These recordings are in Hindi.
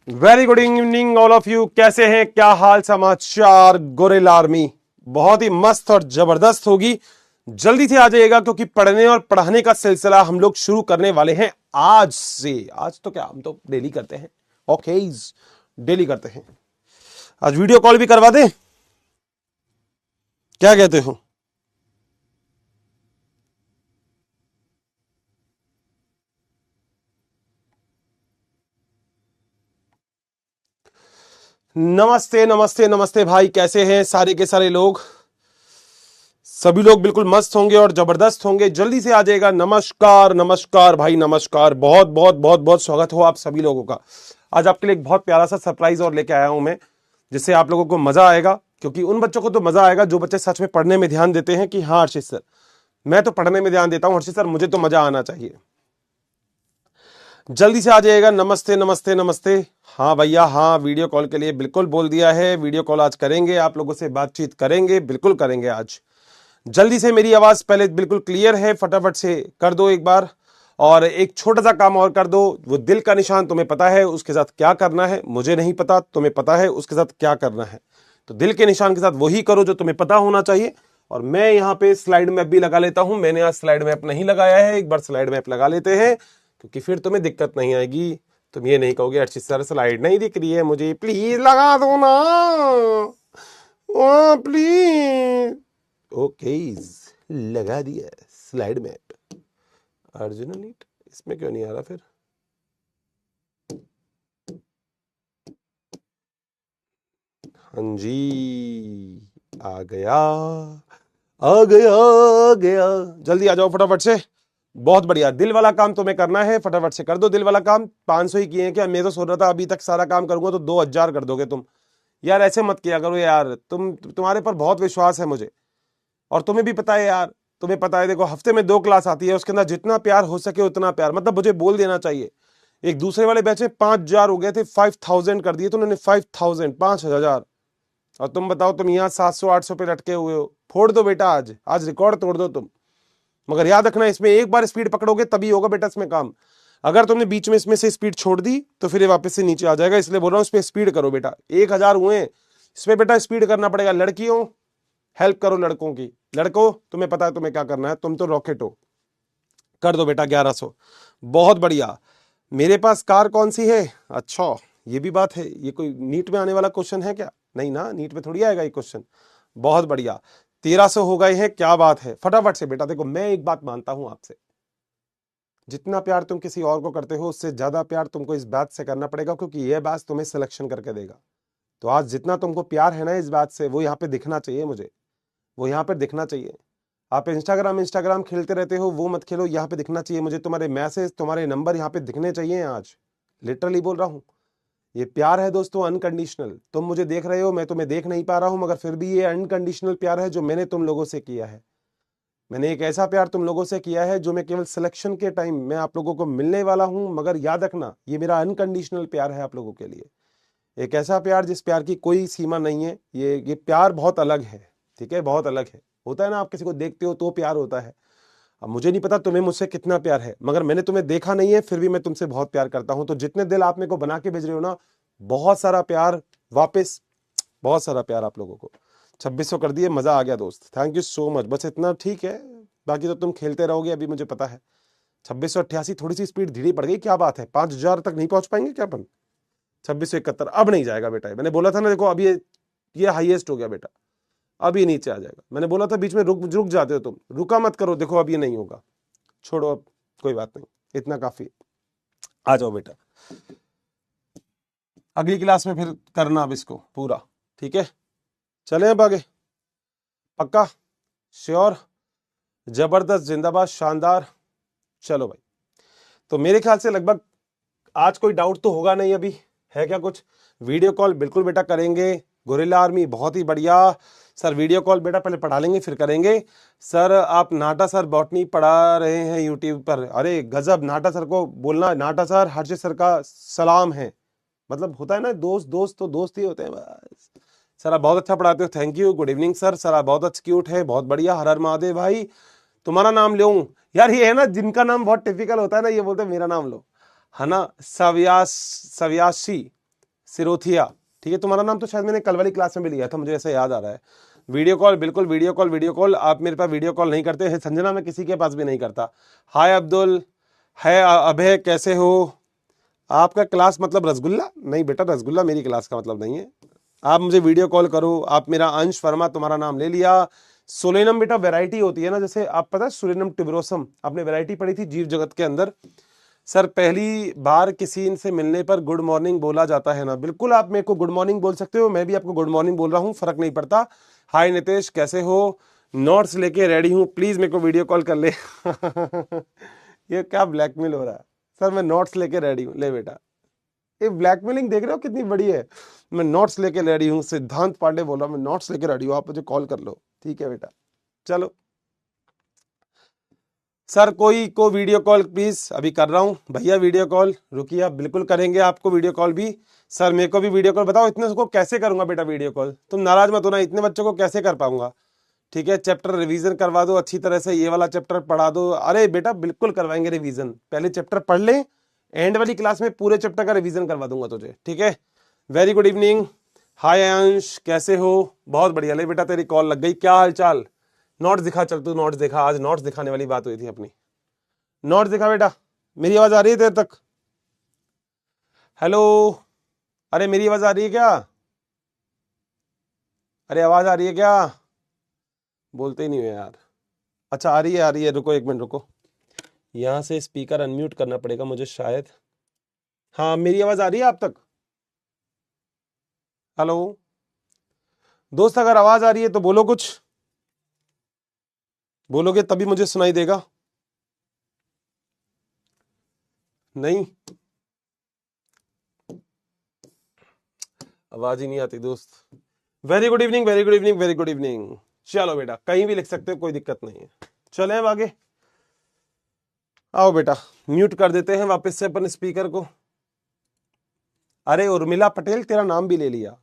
Very good evening all of you. कैसे हैं, क्या हाल समाचार? गोरिल्ला आर्मी बहुत ही मस्त और जबरदस्त होगी। जल्दी से आ जाइएगा क्योंकि पढ़ने और पढ़ाने का सिलसिला हम लोग शुरू करने वाले हैं आज से। आज तो क्या, हम तो डेली करते हैं। ओके, डेली करते हैं। आज वीडियो कॉल भी करवा दें, क्या कहते हो? नमस्ते नमस्ते नमस्ते भाई, कैसे हैं सारे के सारे लोग? सभी लोग बिल्कुल मस्त होंगे और जबरदस्त होंगे। जल्दी से आ जाएगा। नमस्कार नमस्कार भाई, नमस्कार। बहुत बहुत बहुत बहुत स्वागत हो आप सभी लोगों का। आज आपके लिए एक बहुत प्यारा सा सरप्राइज और लेके आया हूं मैं, जिससे आप लोगों को मजा आएगा। क्योंकि उन बच्चों को तो मजा आएगा जो बच्चे सच में पढ़ने में ध्यान देते हैं कि हाँ हर्षित सर, मैं तो पढ़ने में ध्यान देता हूं, हर्षित सर मुझे तो मजा आना चाहिए। जल्दी से आ जाइएगा। नमस्ते नमस्ते नमस्ते। हाँ भैया, हाँ वीडियो कॉल के लिए बिल्कुल बोल दिया है। वीडियो कॉल आज करेंगे, आप लोगों से बातचीत करेंगे, बिल्कुल करेंगे आज। जल्दी से, मेरी आवाज पहले बिल्कुल क्लियर है, फटाफट से कर दो एक बार। और एक छोटा सा काम और कर दो, वो दिल का निशान तुम्हें पता है उसके साथ क्या करना है, मुझे नहीं पता, तुम्हें पता है उसके साथ क्या करना है। तो दिल के निशान के साथ वही करो जो तुम्हें पता होना चाहिए। और मैं यहाँ पे स्लाइड मैप भी लगा लेता हूं। मैंने आज स्लाइड मैप नहीं लगाया है, एक बार स्लाइड मैप लगा लेते हैं क्योंकि फिर तुम्हें दिक्कत नहीं आएगी। तुम ये नहीं कहोगे अर्चित सर स्लाइड नहीं दिख रही है, मुझे प्लीज लगा दो ना, ओ प्लीज। ओके, लगा दिया स्लाइड मैप। अर्जुन नीट इसमें क्यों नहीं आ रहा फिर? हाँ जी, आ गया आ गया आ गया। जल्दी आ जाओ फटाफट से। बहुत बढ़िया, दिल वाला काम तुम्हें करना है, फटाफट से कर दो दिल वाला काम। 500 ही किए हैं क्या? मैं तो सोच रहा था अभी तक सारा काम करूंगा तो 2000 कर दोगे तुम। यार ऐसे मत किया करो यार, तुम्हारे पर बहुत विश्वास है मुझे। और तुम्हें भी पता है यार, तुम्हें पता है, देखो हफ्ते में 2 क्लास आती है, उसके अंदर जितना प्यार हो सके उतना प्यार, मतलब मुझे बोल देना चाहिए। एक दूसरे वाले बैच में 5000 हो गए थे, 5000 कर दिए तो उन्होंने 5000 5000। और तुम बताओ, तुम यहाँ 700 800 पे लटके हुए हो। फोड़ दो बेटा, आज आज रिकॉर्ड तोड़ दो तुम। मगर याद रखना, इसमें एक बार स्पीड पकड़ोगे तभी होगा बेटा इसमें काम। अगर तुमने बीच में इसमें से स्पीड छोड़ दी तो फिर ये वापस से नीचे आ जाएगा, इसलिए बोल रहा हूँ इसमें स्पीड करो बेटा। 1000 हुए, इसमें बेटा स्पीड करना पड़ेगा। लड़कियों हेल्प करो लड़कों की। लड़कों तुम्हें पता है तुम्हें क्या करना है, तुम तो रॉकेट हो। कर दो बेटा 1100। बहुत बढ़िया। मेरे पास कार कौन सी है? अच्छा, ये भी बात है। ये कोई नीट में आने वाला क्वेश्चन है क्या? नहीं ना, नीट में थोड़ी आएगा ये क्वेश्चन। बहुत बढ़िया, 1300 हो गए हैं, क्या बात है। फटाफट से बेटा, देखो मैं एक बात मानता हूं आपसे, जितना प्यार तुम किसी और को करते हो उससे ज्यादा प्यार तुमको इस बात से करना पड़ेगा, क्योंकि यह बात तुम्हें सिलेक्शन करके देगा। तो आज जितना तुमको प्यार है ना इस बात से, वो यहाँ पे दिखना चाहिए मुझे, वो यहाँ पे दिखना चाहिए। आप इंस्टाग्राम खेलते रहते हो, वो मत खेलो, यहाँ पे दिखना चाहिए मुझे। तुम्हारे मैसेज, तुम्हारे नंबर यहाँ पे दिखने चाहिए आज। लिटरली बोल रहा हूँ, ये प्यार है दोस्तों, अनकंडीशनल। तुम मुझे देख रहे हो, मैं तुम्हें देख नहीं पा रहा हूं, मगर फिर भी ये अनकंडीशनल प्यार है जो मैंने तुम लोगों से किया है। मैंने एक ऐसा प्यार तुम लोगों से किया है जो मैं केवल सिलेक्शन के टाइम मैं आप लोगों को मिलने वाला हूं, मगर याद रखना ये मेरा अनकंडीशनल प्यार है आप लोगों के लिए। एक ऐसा प्यार जिस प्यार की कोई सीमा नहीं है। ये प्यार बहुत अलग है, ठीक है, बहुत अलग है। होता है ना, आप किसी को देखते हो तो प्यार होता है। अब मुझे नहीं पता तुम्हें मुझसे कितना प्यार है, मगर मैंने तुम्हें देखा नहीं है, फिर भी मैं तुमसे बहुत प्यार करता हूं। तो जितने दिल आप मेरे को बना के भेज रहे हो ना, बहुत सारा प्यार वापस, बहुत सारा प्यार आप लोगों को। 2600 कर दिए, मजा आ गया दोस्त, थैंक यू सो मच। बस इतना ठीक है, बाकी तो तुम खेलते रहोगे अभी, मुझे पता है। 2688, थोड़ी सी स्पीड धीरे पड़ गई, क्या बात है? 5000 तक नहीं पहुंच पाएंगे क्या अपन? 2671 अब नहीं जाएगा बेटा, मैंने बोला था ना, देखो अब ये हाईएस्ट हो गया बेटा, अब ये नीचे आ जाएगा। मैंने बोला था बीच में रुक रुक जाते हो तुम, रुका मत करो। देखो अब ये नहीं होगा, छोड़ो अब, कोई बात नहीं, इतना काफी। आ जाओ बेटा, अगली क्लास में फिर करना अब इसको पूरा, ठीक है? चले अब आगे, पक्का, श्योर, जबरदस्त, जिंदाबाद, शानदार। चलो भाई, तो मेरे ख्याल से लगभग आज कोई डाउट तो होगा नहीं अभी, है क्या कुछ? वीडियो कॉल बिल्कुल बेटा करेंगे। गोरिल्ला आर्मी बहुत ही बढ़िया। सर वीडियो कॉल बेटा पहले पढ़ा लेंगे फिर करेंगे। सर आप नाटा सर बॉटनी पढ़ा रहे हैं यूट्यूब पर, अरे गजब। नाटा सर को बोलना, नाटा सर हर्षित सर का सलाम है। मतलब होता है ना, दोस्त दोस्त तो दोस्त ही होते हैं बस। सर आप बहुत अच्छा पढ़ाते हो, thank you, good evening sir. Sir आप बहुत अच्छे क्यूट है, बहुत बढ़िया। हर हर महादेव भाई। तुम्हारा नाम लूं? यार ये है ना, जिनका नाम बहुत टिपिकल होता है ना, ये बोलते हैं मेरा नाम लो, है ना। सव्यासी, सिरोथिया, ठीक है। तुम्हारा नाम तो शायद मैंने कल वाली क्लास में भी लिया था, मुझे ऐसा याद आ रहा है। वीडियो कॉल, बिल्कुल वीडियो कॉल, वीडियो कॉल। आप मेरे पास वीडियो कॉल नहीं करते हैं संजना, मैं किसी के पास भी नहीं करता। हाय अब्दुल, है अभय, कैसे हो? आपका क्लास मतलब रसगुल्ला? नहीं बेटा, रसगुल्ला मेरी क्लास का मतलब नहीं है। आप मुझे वीडियो कॉल करो। आप मेरा अंश वर्मा, तुम्हारा नाम ले लिया। सोलेनम बेटा वैरायटी होती है ना, जैसे आप पता है सोलेनम टिब्रोसम, आपने वैरायटी पढ़ी थी जीव जगत के अंदर। सर पहली बार किसी से मिलने पर गुड मॉर्निंग बोला जाता है ना? बिल्कुल, आप मेरे को गुड मॉर्निंग बोल सकते हो, मैं भी आपको गुड मॉर्निंग बोल रहा हूँ, फर्क नहीं पड़ता। हाय नितेश, कैसे हो? नोट्स लेके रेडी हूँ, प्लीज मेरे को वीडियो कॉल कर ले। ये क्या ब्लैकमेल हो रहा है? सर मैं नोट्स लेके रेडी हूँ, ले बेटा। ये ब्लैकमेलिंग देख रहे हो कितनी बड़ी है? मैं नोट्स लेके रेडी हूँ, सिद्धांत पांडे बोल रहा हूँ, मैं नोट्स लेके रेडी हूँ, आप मुझे कॉल कर लो, ठीक है बेटा। चलो सर, कोई को वीडियो कॉल प्लीज, अभी कर रहा हूँ भैया वीडियो कॉल, रुकिए। आप बिल्कुल करेंगे आपको वीडियो कॉल भी। सर मेरे को भी वीडियो कॉल बताओ, इतने को कैसे करूंगा बेटा वीडियो कॉल? तुम नाराज मत होना, इतने बच्चों को कैसे कर पाऊंगा? ठीक है, चैप्टर रिवीजन करवा दो अच्छी तरह से, ये वाला चैप्टर पढ़ा दो। अरे बेटा बिल्कुल करवाएंगे रिवीजन, पहले चैप्टर पढ़ ले, एंड वाली क्लास में पूरे चैप्टर का रिवीजन करवा दूंगा तुझे, ठीक है। Very good evening. हाय अंश, कैसे हो? बहुत बढ़िया। ले बेटा तेरी कॉल लग गई, क्या हाल चाल? नोट्स दिखा, चल तू नोट्स दिखा, आज नोट्स दिखाने वाली बात हुई थी अपनी। नोट्स दिखा बेटा। मेरी आवाज आ रही है देर तक? हेलो, अरे मेरी आवाज आ रही है क्या? अरे आवाज आ रही है क्या? बोलते ही नहीं हो यार। अच्छा आ रही है, आ रही है, रुको एक मिनट रुको, यहाँ से स्पीकर अनम्यूट करना पड़ेगा मुझे शायद। हाँ मेरी आवाज आ रही है आप तक? हेलो दोस्त, अगर आवाज आ रही है तो बोलो कुछ, बोलोगे तभी मुझे सुनाई देगा। नहीं, आवाज ही नहीं आती दोस्त। Very good evening, very good evening, very good evening. चलो बेटा, कहीं भी लिख सकते हो, कोई दिक्कत नहीं है। चले अब आगे, आओ बेटा, म्यूट कर देते हैं वापस से अपन स्पीकर को। अरे उर्मिला पटेल, तेरा नाम भी ले लिया।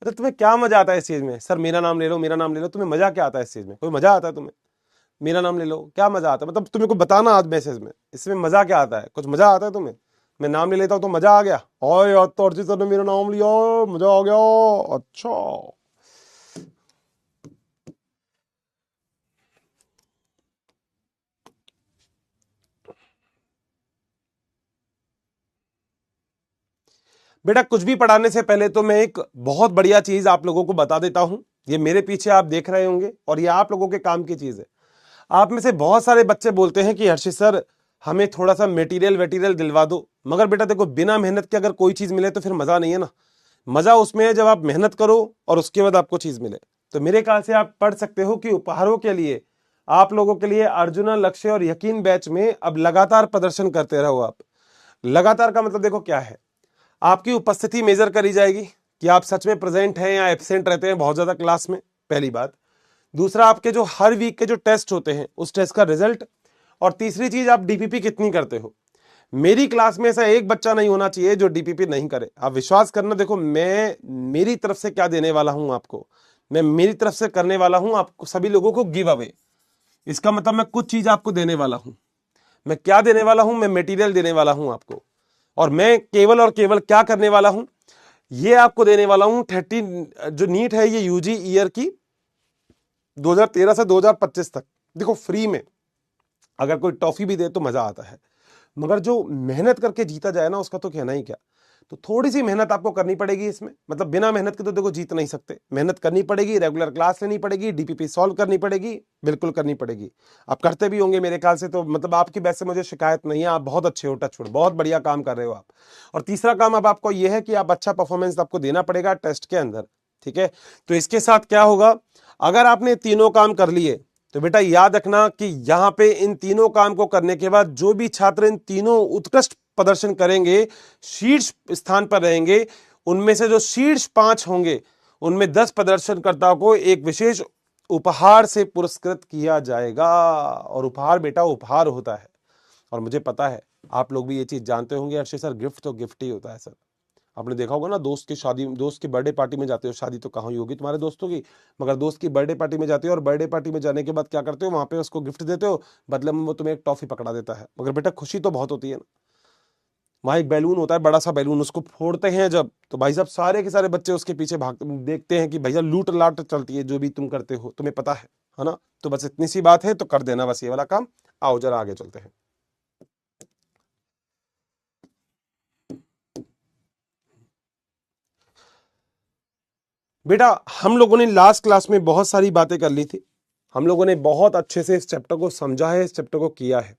अरे तुम्हें क्या मजा आता है इस चीज में? सर मेरा नाम ले लो, मेरा नाम ले लो, तुम्हें मजा क्या आता है इस चीज में? कोई मजा आता है तुम्हें? मेरा नाम ले लो, क्या मजा आता है? मतलब तुम्हें को बताना आज मैसेज में, इसमें मजा क्या आता है? कुछ मजा आता है तुम्हें? मैं नाम ले लेता हूँ तो मजा आ गया? और यार तो अर्जित सर ने मेरा नाम लिया, मजा आ गया, अच्छा। बेटा कुछ भी पढ़ाने से पहले तो मैं एक बहुत बढ़िया चीज आप लोगों को बता देता हूं। ये मेरे पीछे आप देख रहे होंगे और ये आप लोगों के काम की चीज है। आप में से बहुत सारे बच्चे बोलते हैं कि हर्षित सर हमें थोड़ा सा मेटीरियल वेटीरियल दिलवा दो, मगर बेटा देखो, बिना मेहनत के अगर कोई चीज मिले तो फिर मजा नहीं है ना। मजा उसमें है जब आप मेहनत करो और उसके बाद आपको चीज मिले। तो मेरे ख्याल से आप पढ़ सकते हो कि उपहारों के लिए आप लोगों के लिए अर्जुना, लक्ष्य और यकीन बैच में अब लगातार प्रदर्शन करते रहो। आप लगातार का मतलब देखो क्या है, आपकी उपस्थिति मेजर करी जाएगी कि आप सच में प्रेजेंट हैं या एब्सेंट रहते हैं बहुत ज्यादा क्लास में, पहली बात। दूसरा, आपके जो हर वीक के जो टेस्ट होते हैं उस टेस्ट का रिजल्ट। और तीसरी चीज, आप डीपीपी कितनी करते हो। मेरी क्लास में ऐसा एक बच्चा नहीं होना चाहिए जो डीपीपी नहीं करे। आप विश्वास करना, देखो मैं मेरी तरफ से क्या देने वाला हूं आपको, मैं मेरी तरफ से करने वाला हूं आपको सभी लोगों को गिव अवे। इसका मतलब मैं कुछ चीज आपको देने वाला हूं। मैं क्या देने वाला हूं? मैं मटेरियल देने वाला हूं आपको। और मैं केवल और केवल क्या करने वाला हूं, ये आपको देने वाला हूं 30 जो नीट है ये यूजी ईयर की 2013 से 2025 तक। देखो फ्री में अगर कोई टॉफी भी दे तो मजा आता है, मगर जो मेहनत करके जीता जाए ना उसका तो कहना ही क्या। तो थोड़ी सी मेहनत आपको करनी पड़ेगी इसमें, मतलब बिना मेहनत के तो देखो जीत नहीं सकते। मेहनत करनी पड़ेगी, रेगुलर क्लास लेनी पड़ेगी, डीपीपी सॉल्व करनी पड़ेगी, बिल्कुल करनी पड़ेगी। आप करते भी होंगे मेरे ख्याल से, तो मतलब आपकी बैच से मुझे शिकायत नहीं है, आप बहुत अच्छे हो, टच वुड, बहुत बढ़िया काम कर रहे हो आप। और तीसरा काम अब आपको यह है कि आप अच्छा परफॉर्मेंस आपको देना पड़ेगा टेस्ट के अंदर, ठीक है। तो इसके साथ क्या होगा, अगर आपने तीनों काम कर लिए तो बेटा याद रखना कि यहां पे इन तीनों काम को करने के बाद जो भी छात्र इन तीनों उत्कृष्ट प्रदर्शन करेंगे, शीर्ष स्थान पर रहेंगे, उनमें से जो शीर्ष 5 होंगे उनमें 10 प्रदर्शनकर्ताओं को एक विशेष उपहार से पुरस्कृत किया जाएगा। और उपहार बेटा उपहार होता है, और मुझे पता है आप लोग भी ये चीज जानते होंगे। अर्षित सर गिफ्ट तो गिफ्ट ही होता है सर। आपने देखा होगा ना, दोस्त की शादी, दोस्त की बर्थडे पार्टी में जाते हो, शादी तो कहाँ ही होगी तुम्हारे दोस्तों की, मगर दोस्त की बर्थडे पार्टी में जाते हो और बर्थडे पार्टी में जाने के बाद क्या करते हो, वहां पे उसको गिफ्ट देते हो, बदले में वो तुम्हें एक टॉफी पकड़ा देता है, मगर बेटा खुशी तो बहुत होती है ना। वहां एक बैलून होता है, बड़ा सा बैलून, उसको फोड़ते हैं जब, तो भाई साहब सारे के सारे बच्चे उसके पीछे भागते, देखते हैं कि भैया लूट लाट चलती है, जो भी तुम करते हो तुम्हें पता है ना। तो बस इतनी सी बात है, तो कर देना बस ये वाला काम। आओ जरा आगे चलते हैं। बेटा हम लोगों ने लास्ट क्लास में बहुत सारी बातें कर ली थी, हम लोगों ने बहुत अच्छे से इस चैप्टर को समझा है, इस चैप्टर को किया है,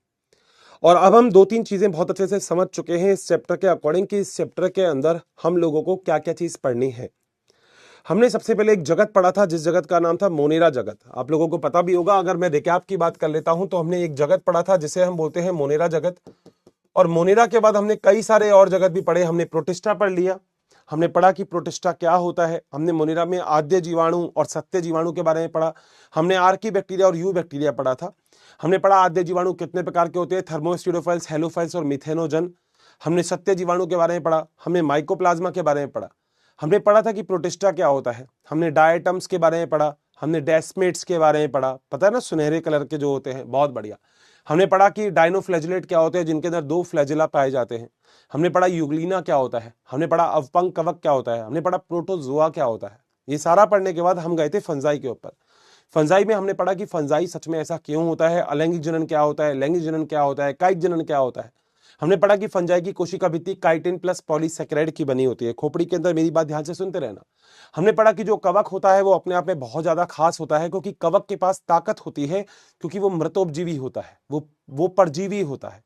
और अब हम दो तीन चीजें बहुत अच्छे से समझ चुके हैं इस चैप्टर के अकॉर्डिंग कि इस चैप्टर के अंदर हम लोगों को क्या क्या चीज पढ़नी है। हमने सबसे पहले एक जगत पढ़ा था, जिस जगत का नाम था मोनेरा जगत। आप लोगों को पता भी होगा, अगर मैं रिकैप की बात कर लेता हूं तो हमने एक जगत पढ़ा था जिसे हम बोलते हैं मोनेरा जगत, और मोनेरा के बाद हमने कई सारे और जगत भी पढ़े। हमने प्रोटिस्टा पढ़ लिया, हमने पढ़ा कि प्रोटिस्टा क्या होता है, हमने मोनेरा में आद्य जीवाणु और सत्य जीवाणु के बारे में पढ़ा, हमने आर्की बैक्टीरिया और यू बैक्टीरिया पढ़ा था, हमने पढ़ा आद्य जीवाणु कितने प्रकार के होते हैं, थर्मोस्टेरोफाइल्स, हेलोफाइल्स और मिथेनोजन। हमने सत्य जीवाणु के बारे में पढ़ा, हमने माइकोप्लाज्मा के बारे में पढ़ा, हमने पढ़ा था कि प्रोटिस्टा क्या होता है, हमने डायटम्स के बारे में पढ़ा, हमने डेस्मेट्स के बारे में पढ़ा, पता है ना सुनहरे कलर के जो होते हैं, बहुत बढ़िया। हमने पढ़ा कि डायनोफ्लैजिलेट क्या होते हैं, जिनके अंदर 2 फ्लैजिला पाए जाते हैं। हमने पढ़ा यूग्लिना क्या होता है, हमने पढ़ा अवपंक कवक क्या होता है, हमने पढ़ा प्रोटोजोआ क्या होता है। ये सारा पढ़ने के बाद हम गए थे फंजाई के ऊपर। फंजाई में हमने पढ़ा कि फंजाई सच में ऐसा क्यों होता है, अलैंगिक जनन क्या होता है, लैंगिक जनन क्या होता है, कायिक जनन क्या होता है। हमने पढ़ा कि फंजाई की कोशिका भित्ति काइटिन प्लस पॉलीसैकेराइड की बनी होती है। खोपड़ी के अंदर, मेरी बात ध्यान से सुनते रहना। हमने पढ़ा कि जो कवक होता है वो अपने आप में बहुत ज्यादा खास होता है, क्योंकि कवक के पास ताकत होती है, क्योंकि वो मृतोपजीवी होता है, वो परजीवी होता है।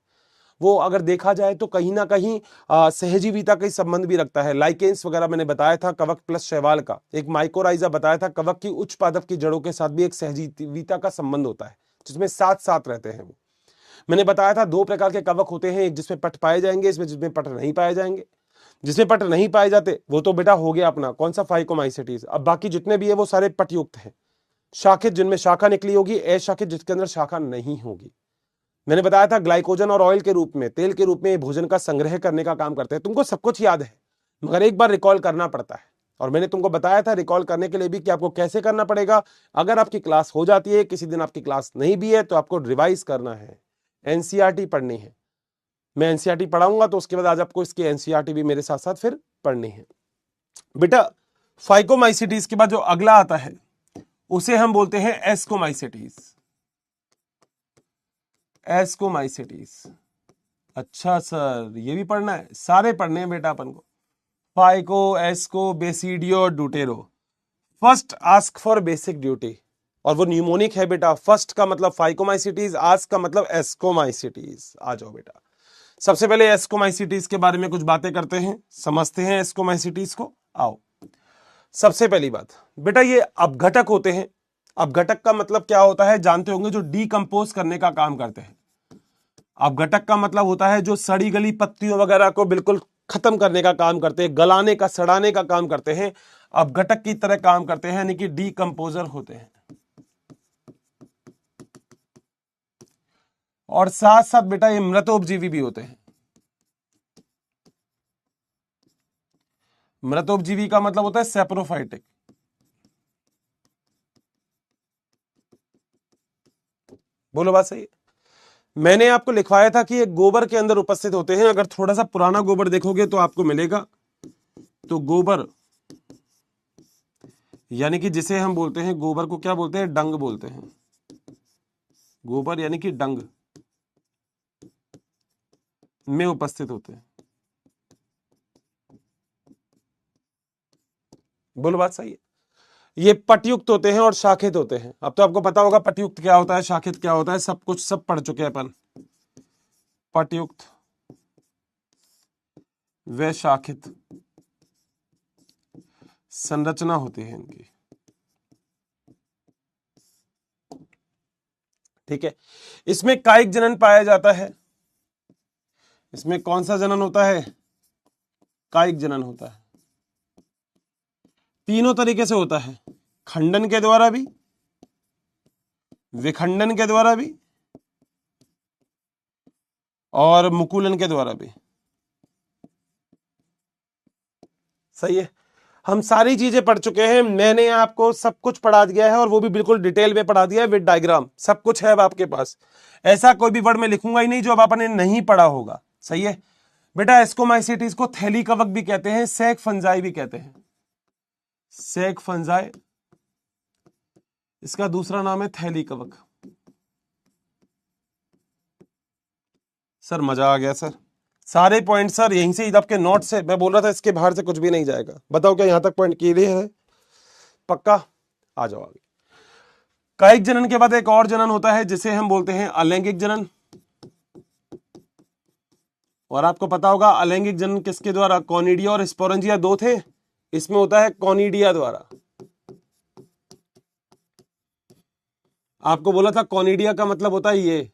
वो अगर देखा जाए तो कहीं ना कहीं सहजीविता का संबंध भी रखता है। लाइकेंस वगैरह मैंने बताया था, कवक प्लस शैवाल का। एक माइकोराइजा बताया था, कवक की उच्च पादप की जड़ों के साथ भी एक सहजीविता का संबंध होता है, जिसमें साथ साथ रहते हैं वो। मैंने बताया था 2 प्रकार के कवक होते हैं, एक जिसमें पट पाए जाएंगे, इसमें जिसमें पट नहीं पाए जाएंगे। जिसमें पट नहीं पाए जाते वो तो बेटा हो गया अपना कौन सा, फाइकोमाइसिटीज। अब बाकी जितने भी है वो सारे पटयुक्त हैं। शाखित जिनमें शाखा निकली होगी, अशाखित जिसके अंदर शाखा नहीं होगी। मैंने बताया था ग्लाइकोजन और ऑयल के रूप में, तेल के रूप में भोजन का संग्रह करने का काम करते हैं। तुमको सब कुछ याद है, मगर एक बार रिकॉल करना पड़ता है। और मैंने तुमको बताया था रिकॉल करने के लिए भी कि आपको कैसे करना पड़ेगा। अगर आपकी क्लास हो जाती है, किसी दिन आपकी क्लास नहीं भी है, तो आपको रिवाइज करना है, एनसीईआरटी पढ़नी है। मैं एनसीईआरटी पढ़ाऊंगा तो उसके बाद आज आपको इसकी एनसीईआरटी भी मेरे साथ साथ फिर पढ़नी है। बेटा फाइकोमाइसिटीज के बाद जो अगला आता है उसे हम बोलते हैं एस्कोमाइसिटीज। एस्कोमाइसिटीज, अच्छा सर ये भी पढ़ना है, सारे पढ़ने हैं बेटा अपन को। Phyco, asco, basidio, deutero. First ask for basic duty, और वो न्यूमोनिक है बेटा। फर्स्ट का मतलब फाइकोमाइसिटीज, आस्क का मतलब एस्कोमाइसिटीज। आ जाओ बेटा, सबसे पहले एस्कोमाइसिटीज के बारे में कुछ बातें करते हैं, समझते हैं एस्कोमाइसिटीज को। आओ, सबसे पहली बात बेटा, ये अपघटक होते हैं। अपघटक का मतलब क्या होता है जानते होंगे, जो डीकंपोज करने का काम करते हैं। अपघटक का मतलब होता है जो सड़ी गली पत्तियों वगैरह को बिल्कुल खत्म करने का काम करते हैं, गलाने का, सड़ाने का काम करते हैं। अपघटक की तरह काम करते हैं, यानी कि डीकंपोजर होते हैं। और साथ साथ बेटा ये मृतोपजीवी भी होते हैं। मृतोपजीवी का मतलब होता है सेप्रोफाइटिक। बोलो बात सही है। मैंने आपको लिखवाया था कि ये गोबर के अंदर उपस्थित होते हैं। अगर थोड़ा सा पुराना गोबर देखोगे तो आपको मिलेगा। तो गोबर यानी कि जिसे हम बोलते हैं, गोबर को क्या बोलते हैं, डंग बोलते हैं। गोबर यानी कि डंग में उपस्थित होते हैं। बोलो बात सही है। ये पटयुक्त होते हैं और शाखित होते हैं। अब तो आपको पता होगा पटयुक्त क्या होता है, शाखित क्या होता है, सब कुछ सब पढ़ चुके हैं अपन। पटयुक्त व शाखित संरचना होती है इनकी, ठीक है। इसमें कायिक जनन पाया जाता है। इसमें कौन सा जनन होता है, कायिक जनन होता है। तीनों तरीके से होता है, खंडन के द्वारा भी, विखंडन के द्वारा भी, और मुकुलन के द्वारा भी। सही है। हम सारी चीजें पढ़ चुके हैं, मैंने आपको सब कुछ पढ़ा दिया है, और वो भी बिल्कुल डिटेल में पढ़ा दिया है विद डायग्राम। सब कुछ है अब आपके पास। ऐसा कोई भी वर्ड में लिखूंगा ही नहीं जो अब आपने नहीं पढ़ा होगा। सही है। बेटा एस्कोमाइसिटीज को थैली कवक भी कहते हैं, सैक फंजाई भी कहते हैं, सैक फंजाई, इसका दूसरा नाम है थैली कवक। सर मजा आ गया सर, सारे पॉइंट सर यहीं से आपके नोट से, मैं बोल रहा था इसके बाहर से कुछ भी नहीं जाएगा। बताओ क्या यहां तक पॉइंट क्लियर है? पक्का? आ जाओ आगे। कायिक जनन के बाद एक और जनन होता है जिसे हम बोलते हैं अलैंगिक जनन। और आपको पता होगा अलैंगिक जनन किसके द्वारा? कॉनिडिया और स्पोरेंजिया दो थे, इसमें होता है कॉनिडिया द्वारा। आपको बोला था कॉनिडिया का मतलब होता है ये,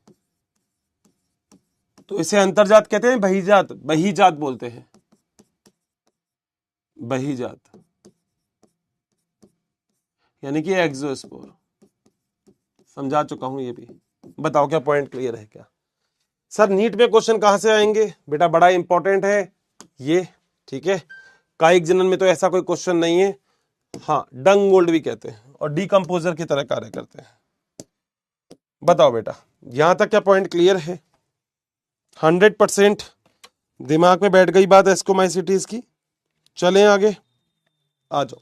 तो इसे अंतर्जात कहते हैं, बहिजात, बहिजात बोलते हैं, बहिजात यानी कि एक्सोस्पोर। समझा चुका हूं ये भी। बताओ क्या पॉइंट क्लियर है क्या? सर नीट में क्वेश्चन कहां से आएंगे बेटा? बड़ा इंपॉर्टेंट है ये, ठीक है। कायिक जनन में तो ऐसा कोई क्वेश्चन नहीं है। हाँ, डंग मोल्ड भी कहते हैं और डिकम्पोजर की तरह कार्य करते हैं। बताओ बेटा यहां तक क्या पॉइंट क्लियर है? 100% दिमाग में बैठ गई बात एस्कोमाइसिटीज की। चलें आगे, आ जाओ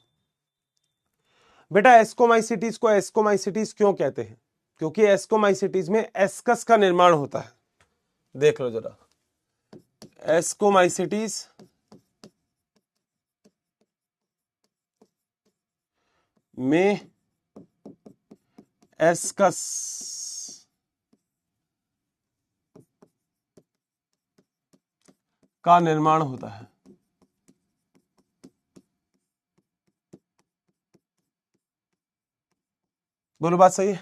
बेटा। एस्कोमाइसिटीज को एस्कोमाइसिटीज क्यों कहते हैं? क्योंकि एस्कोमाइसिटीज में एस्कस का निर्माण होता है। देख लो जरा, एस्कोमाइसिटीज में एस्कस का निर्माण होता है। बोलो बात सही है?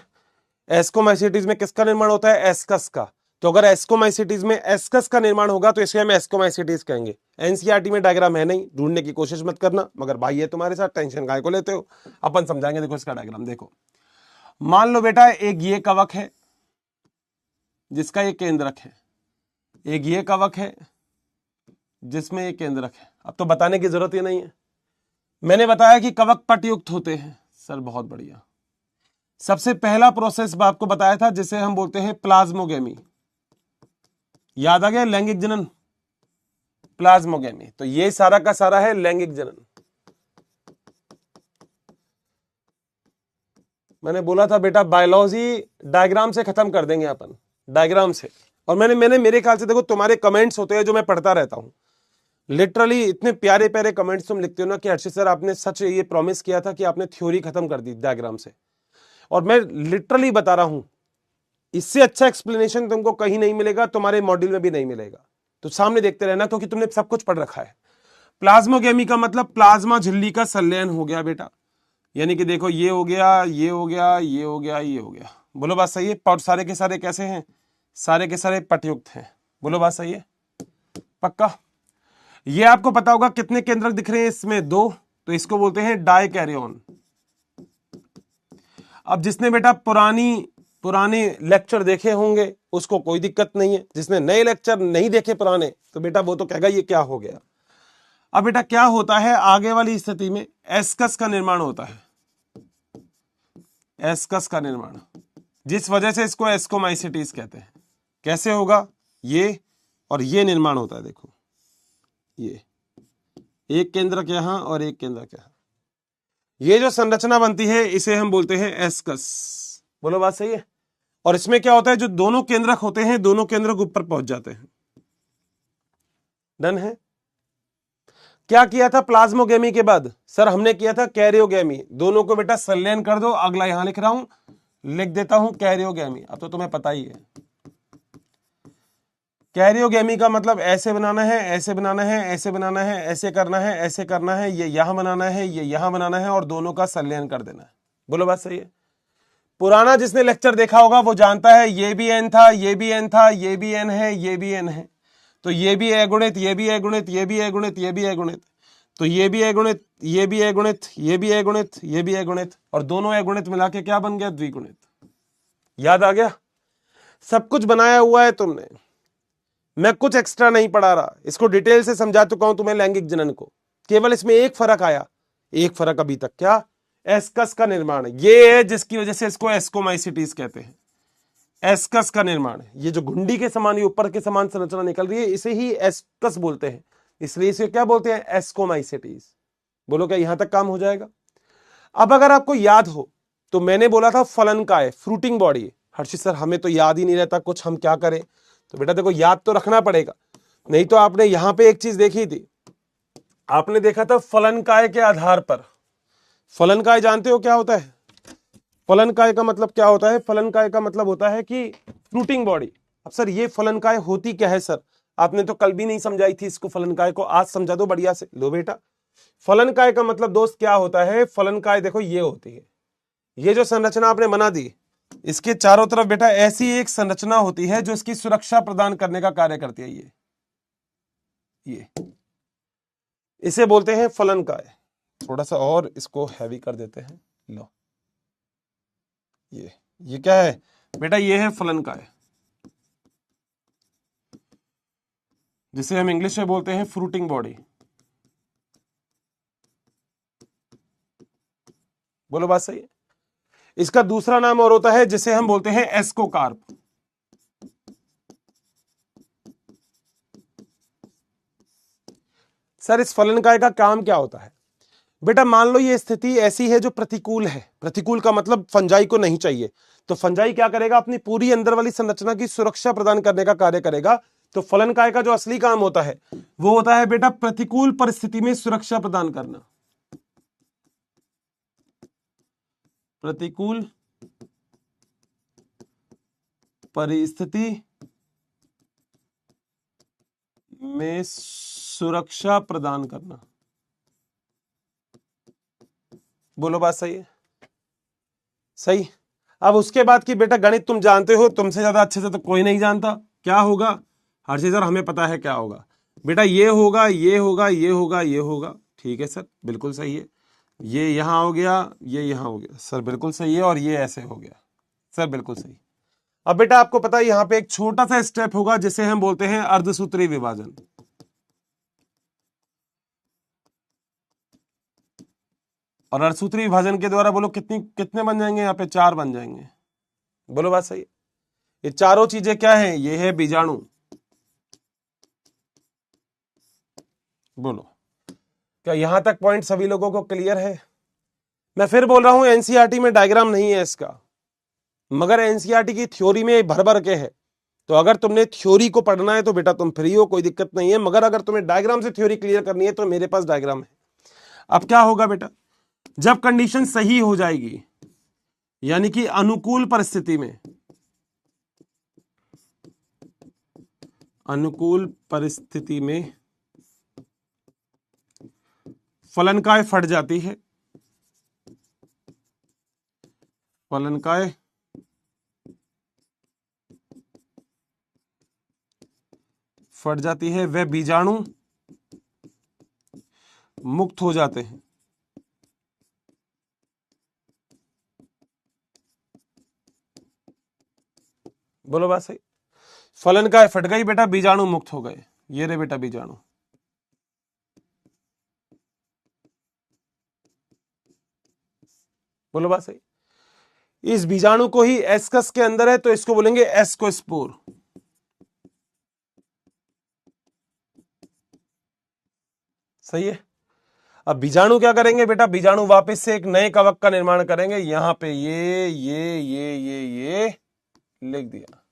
एस्कोमाइसिटीज में किसका निर्माण होता है? एस्कस का। तो अगर एस्कोमाइसिटीज में एस्कस का निर्माण होगा तो इसे हम एस्कोमाइसिटीज कहेंगे। एनसीईआरटी में डायग्राम है नहीं, ढूंढने की कोशिश मत करना, मगर भाई ये तुम्हारे साथ टेंशन काहे को लेते हो? अपन समझाएंगे। देखो इसका डायग्राम देखो। मान लो बेटा एक ये कवक है जिसका ये केंद्रक है, एक ये कवक है जिसमें ये केंद्रक है। अब तो बताने की जरूरत ही नहीं है, मैंने बताया कि कवक पटयुक्त होते हैं। सर बहुत बढ़िया। सबसे पहला प्रोसेस आपको बताया था जिसे हम बोलते हैं प्लाज्मोगेमी। याद आ गया? लैंगिक जनन, प्लाज्मोगेमी। तो ये सारा का सारा है लैंगिक जनन। मैंने बोला था बेटा बायोलॉजी डायग्राम से खत्म कर देंगे अपन, डायग्राम से। और मैंने मेरे ख्याल से देखो तुम्हारे कमेंट्स होते हैं जो मैं पढ़ता रहता हूं, लिटरली इतने प्यारे प्यारे कमेंट्स तुम लिखते हो ना कि हर्षित सर आपने सच ये प्रॉमिस किया था कि आपने थ्योरी खत्म कर दी डायग्राम से। और मैं लिटरली बता रहा हूं, इससे अच्छा एक्सप्लेनेशन तुमको कहीं नहीं मिलेगा, तुम्हारे मॉड्यूल में भी नहीं मिलेगा। तो सामने देखते रहना क्योंकि तुमने सब कुछ पढ़ रखा है। प्लाज्मोगेमी का मतलब प्लाज्मा झिल्ली का संलयन हो गया बेटा। यानी कि देखो ये हो गया, ये हो गया, ये हो गया, ये हो गया। बोलो बात सही है? और सारे के सारे कैसे हैं? सारे के सारे पटयुक्त हैं। बोलो बात सही है? पक्का? ये आपको पता होगा कितने केंद्रक दिख रहे हैं इसमें? 2। तो इसको बोलते हैं डाइकैरियोन। अब जिसने बेटा पुराने लेक्चर देखे होंगे उसको कोई दिक्कत नहीं है, जिसने नए लेक्चर नहीं देखे पुराने तो बेटा वो तो कहेगा ये क्या हो गया। अब बेटा क्या होता है आगे वाली स्थिति में? एस्कस का निर्माण होता है, एस्कस का निर्माण, जिस वजह से इसको एस्कोमाइसिटीज कहते हैं। कैसे होगा? ये और ये निर्माण होता है। देखो ये एक केंद्रक यहां और एक केंद्रक यहां, ये जो संरचना बनती है इसे हम बोलते हैं एस्कस। बोलो बात सही है? और इसमें क्या होता है, जो दोनों केंद्रक होते हैं दोनों केंद्रक ऊपर पहुंच जाते हैं। डन है? क्या किया था प्लाज्मोगेमी के बाद? सर हमने किया था कैरियोगेमी। दोनों को बेटा संलयन कर दो। अगला यहां लिख रहा हूं, लिख देता हूं कैरियोगेमी। अब तो तुम्हें पता ही है कैरियोगेमी का मतलब ऐसे बनाना है, ऐसे बनाना है, ऐसे बनाना है, ऐसे करना है, ऐसे करना है, ये यहां बनाना है, ये यहां बनाना है और दोनों का संलयन कर देना है। बोलो बात सही है? पुराना जिसने लेक्चर देखा होगा वो जानता है ये भी एन था, ये भी एन था, ये भी एन है, ये भी एन है, तो ये भी अगुणित, ये भी अगुणित, ये भी अगुणित, ये भी अगुणित, तो ये भी अगुणित, ये भी अगुणित, ये भी अगुणित, ये भी अगुणित, और दोनों अगुणित मिला के क्या बन गया? द्विगुणित। याद आ गया? सब कुछ बनाया हुआ है तुमने, मैं कुछ एक्स्ट्रा नहीं पढ़ा रहा, इसको डिटेल से समझा चुका हूं तुम्हें लैंगिक जनन को। केवल इसमें एक फर्क आया, एक फर्क अभी तक, क्या? एस्कस का निर्माण। ये है जिसकी वजह से इसको एस्कोमाइसिटीज कहते हैं। एस्कस का निर्माण। ये जो घुंडी के समान, ये ऊपर के समान संरचना निकल रही है, इसे ही एस्कस बोलते हैं, इसलिए इसे क्या बोलते हैं, एस्कोमाइसेटीज। बोलो क्या यहां तक काम हो जाएगा? अब अगर आपको याद हो तो मैंने बोला था फलनकाय, फ्रूटिंग बॉडी। हर्षित सर हमें तो याद ही नहीं रहता कुछ, हम क्या करें? तो बेटा देखो याद तो रखना पड़ेगा, नहीं तो आपने यहां पे एक चीज देखी थी, आपने देखा था फलनकाय के आधार पर। फलनकाय जानते हो क्या होता है? फलनकाय का मतलब क्या होता है? फलनकाय का मतलब होता है कि फ्रूटिंग बॉडी। अब सर ये फलनकाय होती क्या है सर? आपने तो कल भी नहीं समझाई थी इसको, फलनकाय को आज समझा दो बढ़िया से। लो बेटा, फलनकाय का मतलब दोस्त क्या होता है? फलनकाय देखो ये होती है, ये जो संरचना आपने बना दी, इसके चारों तरफ बेटा ऐसी एक संरचना होती है जो इसकी सुरक्षा प्रदान करने का कार्य करती है। ये इसे बोलते हैं फलनकाय। थोड़ा सा और इसको हैवी कर देते हैं। लो ये क्या है बेटा? ये है फलनकाय, जिसे हम इंग्लिश में बोलते हैं फ्रूटिंग बॉडी। बोलो बात सही है? इसका दूसरा नाम और होता है जिसे हम बोलते हैं एस्कोकार्प। सर इस फलनकाय का काम क्या होता है? बेटा मान लो ये स्थिति ऐसी है जो प्रतिकूल है। प्रतिकूल का मतलब फंजाई को नहीं चाहिए, तो फंजाई क्या करेगा? अपनी पूरी अंदर वाली संरचना की सुरक्षा प्रदान करने का कार्य करेगा। तो फलनकाय का जो असली काम होता है वो होता है बेटा प्रतिकूल परिस्थिति में सुरक्षा प्रदान करना। प्रतिकूल परिस्थिति में सुरक्षा प्रदान करना। बोलो बात सही है? सही। अब उसके बाद की बेटा गणित तुम जानते हो, तुमसे ज्यादा अच्छे से तो कोई नहीं जानता। क्या होगा हर्षित सर? हमें पता है क्या होगा बेटा, ये होगा, ये होगा, ये होगा, ये होगा। ठीक है सर, बिल्कुल सही है। ये यहां हो गया, ये यहां हो गया सर, बिल्कुल सही है। और ये ऐसे हो गया सर, बिल्कुल सही। अब बेटा आपको पता है यहां पे एक छोटा सा स्टेप होगा जिसे हम बोलते हैं अर्धसूत्री विभाजन। और अर्धसूत्री विभाजन के द्वारा बोलो कितने बन जाएंगे? यहाँ पे 4 बन जाएंगे। बोलो बात सही है? ये चारों चीजें क्या है? ये है बीजाणु। बोलो क्या यहां तक पॉइंट सभी लोगों को क्लियर है? मैं फिर बोल रहा हूं एनसीईआरटी में डायग्राम नहीं है इसका, मगर एनसीईआरटी की थ्योरी में भर भर के है। तो अगर तुमने थ्योरी को पढ़ना है तो बेटा तुम फ्री हो, कोई दिक्कत नहीं है। मगर अगर तुम्हें डायग्राम से थ्योरी क्लियर करनी है तो मेरे पास डायग्राम है। अब क्या होगा बेटा, जब कंडीशन सही हो जाएगी, यानी कि अनुकूल परिस्थिति में, अनुकूल परिस्थिति में फलनकाय फट जाती है। फलनकाय फट जाती है, वह बीजाणु मुक्त हो जाते हैं। बोलो बात सही? फलनकाय फट गई बेटा, बीजाणु मुक्त हो गए। ये रे बेटा बीजाणु। बोलो बात सही? इस बीजाणु को ही एस्कस के अंदर है तो इसको बोलेंगे एस्कोस्पोर। सही है। अब बीजाणु क्या करेंगे बेटा? बीजाणु वापस से एक नए कवक का निर्माण करेंगे। यहां पे ये लिख दिया,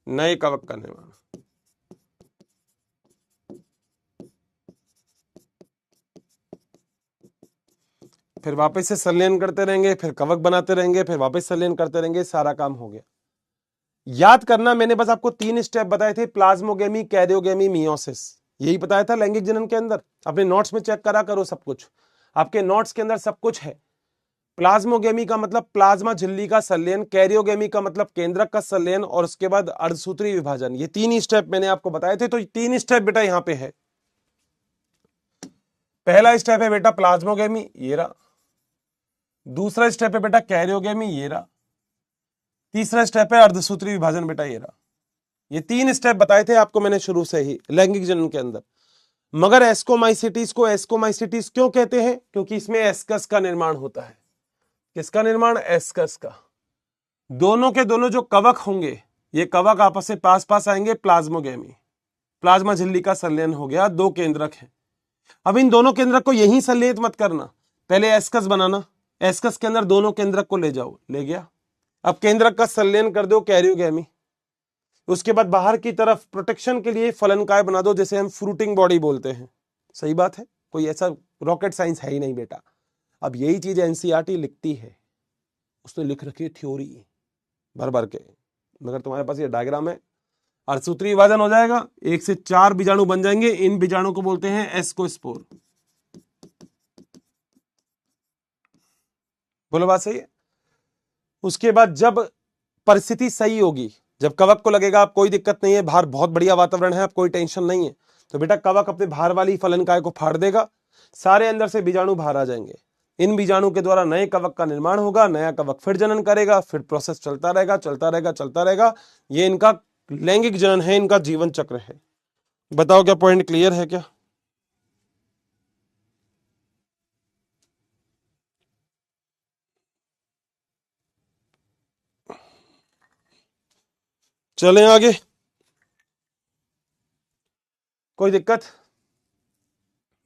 नए कवक का निर्माण। फिर वापस से संलयन करते रहेंगे, फिर कवक बनाते रहेंगे, फिर वापस संलयन करते रहेंगे, सारा काम हो गया। याद करना, मैंने बस आपको 3 स्टेप बताए थे, प्लाज्मोगेमी, कैरियोगेमी, मियोसिस। यही बताया था लैंगिक जनन के अंदर। अपने नोट्स में चेक करा करो, सब कुछ आपके नोट्स के अंदर सब कुछ है। प्लाज्मोगेमी का मतलब प्लाज्मा झिल्ली का संलयन, कैरियोगेमी का मतलब केंद्रक का संलयन, और उसके बाद अर्धसूत्री विभाजन। ये 3 स्टेप मैंने आपको बताए थे। तो 3 स्टेप बेटा यहां पे है। पहला स्टेप है बेटा प्लाज्मोगेमी, ये रहा। दूसरा स्टेप है बेटा कैरियोगेमी, ये रहा। तीसरा स्टेप है अर्धसूत्री विभाजन, बेटा ये रहा। ये 3 स्टेप बताए थे आपको मैंने शुरू से ही लैंगिक जनन के अंदर। मगर एस्कोमाइसिटीज को एस्कोमाइसिटीज क्यों कहते हैं? क्योंकि इसमें एस्कस का निर्माण होता है। किसका निर्माण? एस्कस का। दोनों के दोनों जो कवक होंगे, ये कवक आपस में पास पास आएंगे, प्लाज्मोगेमी, प्लाज्मा झिल्ली का संलयन हो गया, दो केंद्रक है। अब इन दोनों केंद्रक को यहीं संलयित मत करना, पहले एस्कस बनाना, एस्कस के अंदर दोनों केंद्रक को ले जाओ, ले गया। अब केंद्रक का संलयन कर दो, कैरियोगेमी। उसके बाद बाहर की तरफ प्रोटेक्शन के लिए फलनकाय बना दो, जैसे हम फ्रूटिंग बॉडी बोलते हैं। सही बात है, कोई ऐसा रॉकेट साइंस है ही नहीं बेटा। अब यही चीज एनसीईआरटी लिखती है, उसने लिख रखी है थ्योरी भर भर के, मगर तुम्हारे पास ये डायग्राम है, अर्धसूत्री विभाजन हो जाएगा, 1 से 4 बीजाणु बन जाएंगे, इन बीजाणु को बोलते हैं एस्कोस्पोर। बोलो बात सही है। उसके बाद जब परिस्थिति सही होगी, जब कवक को लगेगा अब कोई दिक्कत नहीं है, बाहर बहुत बढ़िया वातावरण है, अब कोई टेंशन नहीं है, तो बेटा कवक अपने बाहर वाली फलनकाय को फाड़ देगा, सारे अंदर से बीजाणु बाहर आ जाएंगे। इन बीजाणु के द्वारा नए कवक का निर्माण होगा, नया कवक फिर जनन करेगा, फिर प्रोसेस चलता रहेगा चलता रहेगा चलता रहेगा। ये इनका लैंगिक जनन है, इनका जीवन चक्र है। बताओ क्या पॉइंट क्लियर है क्या? चलें आगे, कोई दिक्कत?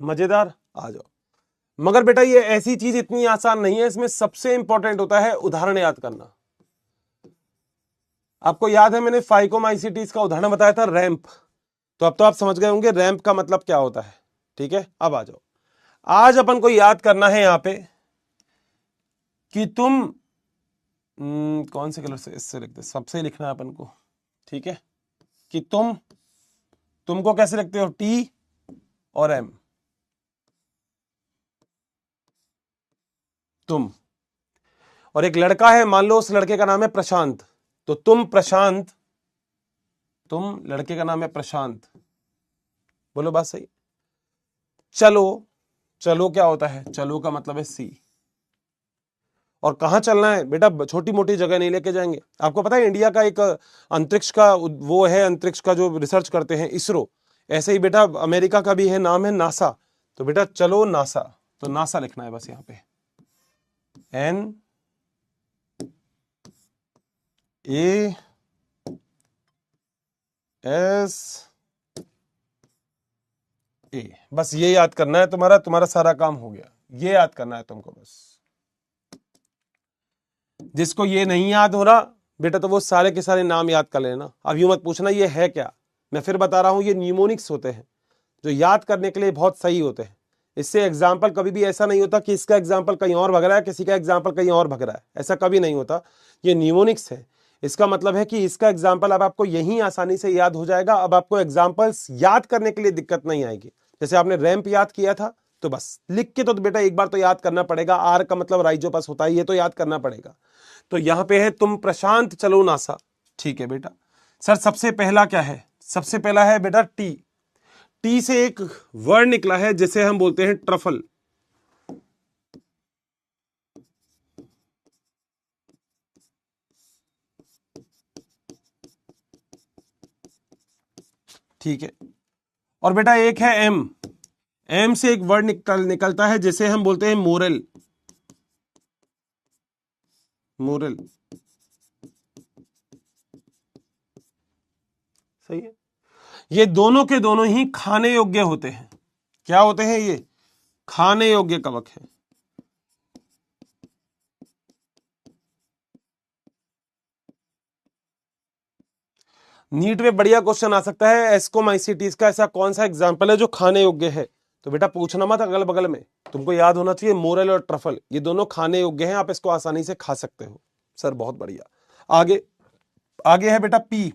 मजेदार, आ जाओ। मगर बेटा ये ऐसी चीज इतनी आसान नहीं है, इसमें सबसे इंपॉर्टेंट होता है उदाहरण याद करना। आपको याद है मैंने फाइकोमाइसिटीज का उदाहरण बताया था, रैंप, तो अब तो आप समझ गए होंगे रैंप का मतलब क्या होता है। ठीक है, अब आ जाओ। आज अपन को याद करना है यहां पे कि तुम कौन से कलर से, इससे लिखते, सबसे लिखना है अपन को। ठीक है, कि तुमको कैसे लिखते हो, टी और एम, तुम। और एक लड़का है, मान लो उस लड़के का नाम है प्रशांत, तो तुम प्रशांत, तुम लड़के का नाम है प्रशांत। बोलो बात सही। चलो, चलो क्या होता है, चलो का मतलब है सी। और कहां चलना है बेटा, छोटी मोटी जगह नहीं लेके जाएंगे। आपको पता है इंडिया का एक अंतरिक्ष का वो है, अंतरिक्ष का जो रिसर्च करते हैं, इसरो। ऐसे ही बेटा अमेरिका का भी है, नाम है नासा। तो बेटा चलो नासा, तो नासा लिखना है बस यहां पे, एन ए एस ए, बस ये याद करना है, तुम्हारा सारा काम हो गया। ये याद करना है तुमको बस। जिसको ये नहीं याद हो रहा बेटा, तो वो सारे के सारे नाम याद कर लेना। अब यूं मत पूछना ये है क्या, मैं फिर बता रहा हूं, ये न्यूमोनिक्स होते हैं जो याद करने के लिए बहुत सही होते हैं। इससे एग्जाम्पल कभी भी ऐसा नहीं होता कि इसका एग्जाम्पल कहीं और भग रहा है, किसी का एग्जाम्पल कहीं और भग रहा है, ऐसा कभी नहीं होता। ये न्यूमोनिक्स है। इसका मतलब है कि इसका एग्जाम्पल अब आपको यहीं आसानी से याद हो जाएगा। अब आपको एग्जाम्पल्स याद करने के लिए दिक्कत नहीं आएगी। जैसे आपने रैंप याद किया था, तो बस लिख के तो बेटा एक बार तो याद करना पड़ेगा। आर का मतलब राइजोपस होता है, ये तो याद करना पड़ेगा। तो यहां पे है तुम प्रशांत चलो नासा। ठीक है बेटा। सर सबसे पहला क्या है, सबसे पहला है बेटा टी। टी से एक वर्ड निकला है जिसे हम बोलते हैं ट्रफल। ठीक है, और बेटा एक है एम। एम से एक वर्ड निकलता है जिसे हम बोलते हैं मोरल। मोरल, सही है। ये दोनों के दोनों ही खाने योग्य होते हैं। क्या होते हैं ये? खाने योग्य कवक है। नीट में बढ़िया क्वेश्चन आ सकता है एस्कोमाइसिटीज का, ऐसा कौन सा एग्जाम्पल है जो खाने योग्य है? तो बेटा पूछना मत अगल बगल में, तुमको याद होना चाहिए मोरल और ट्रफल ये दोनों खाने योग्य हैं, आप इसको आसानी से खा सकते हो। सर बहुत बढ़िया। आगे, आगे है बेटा पी।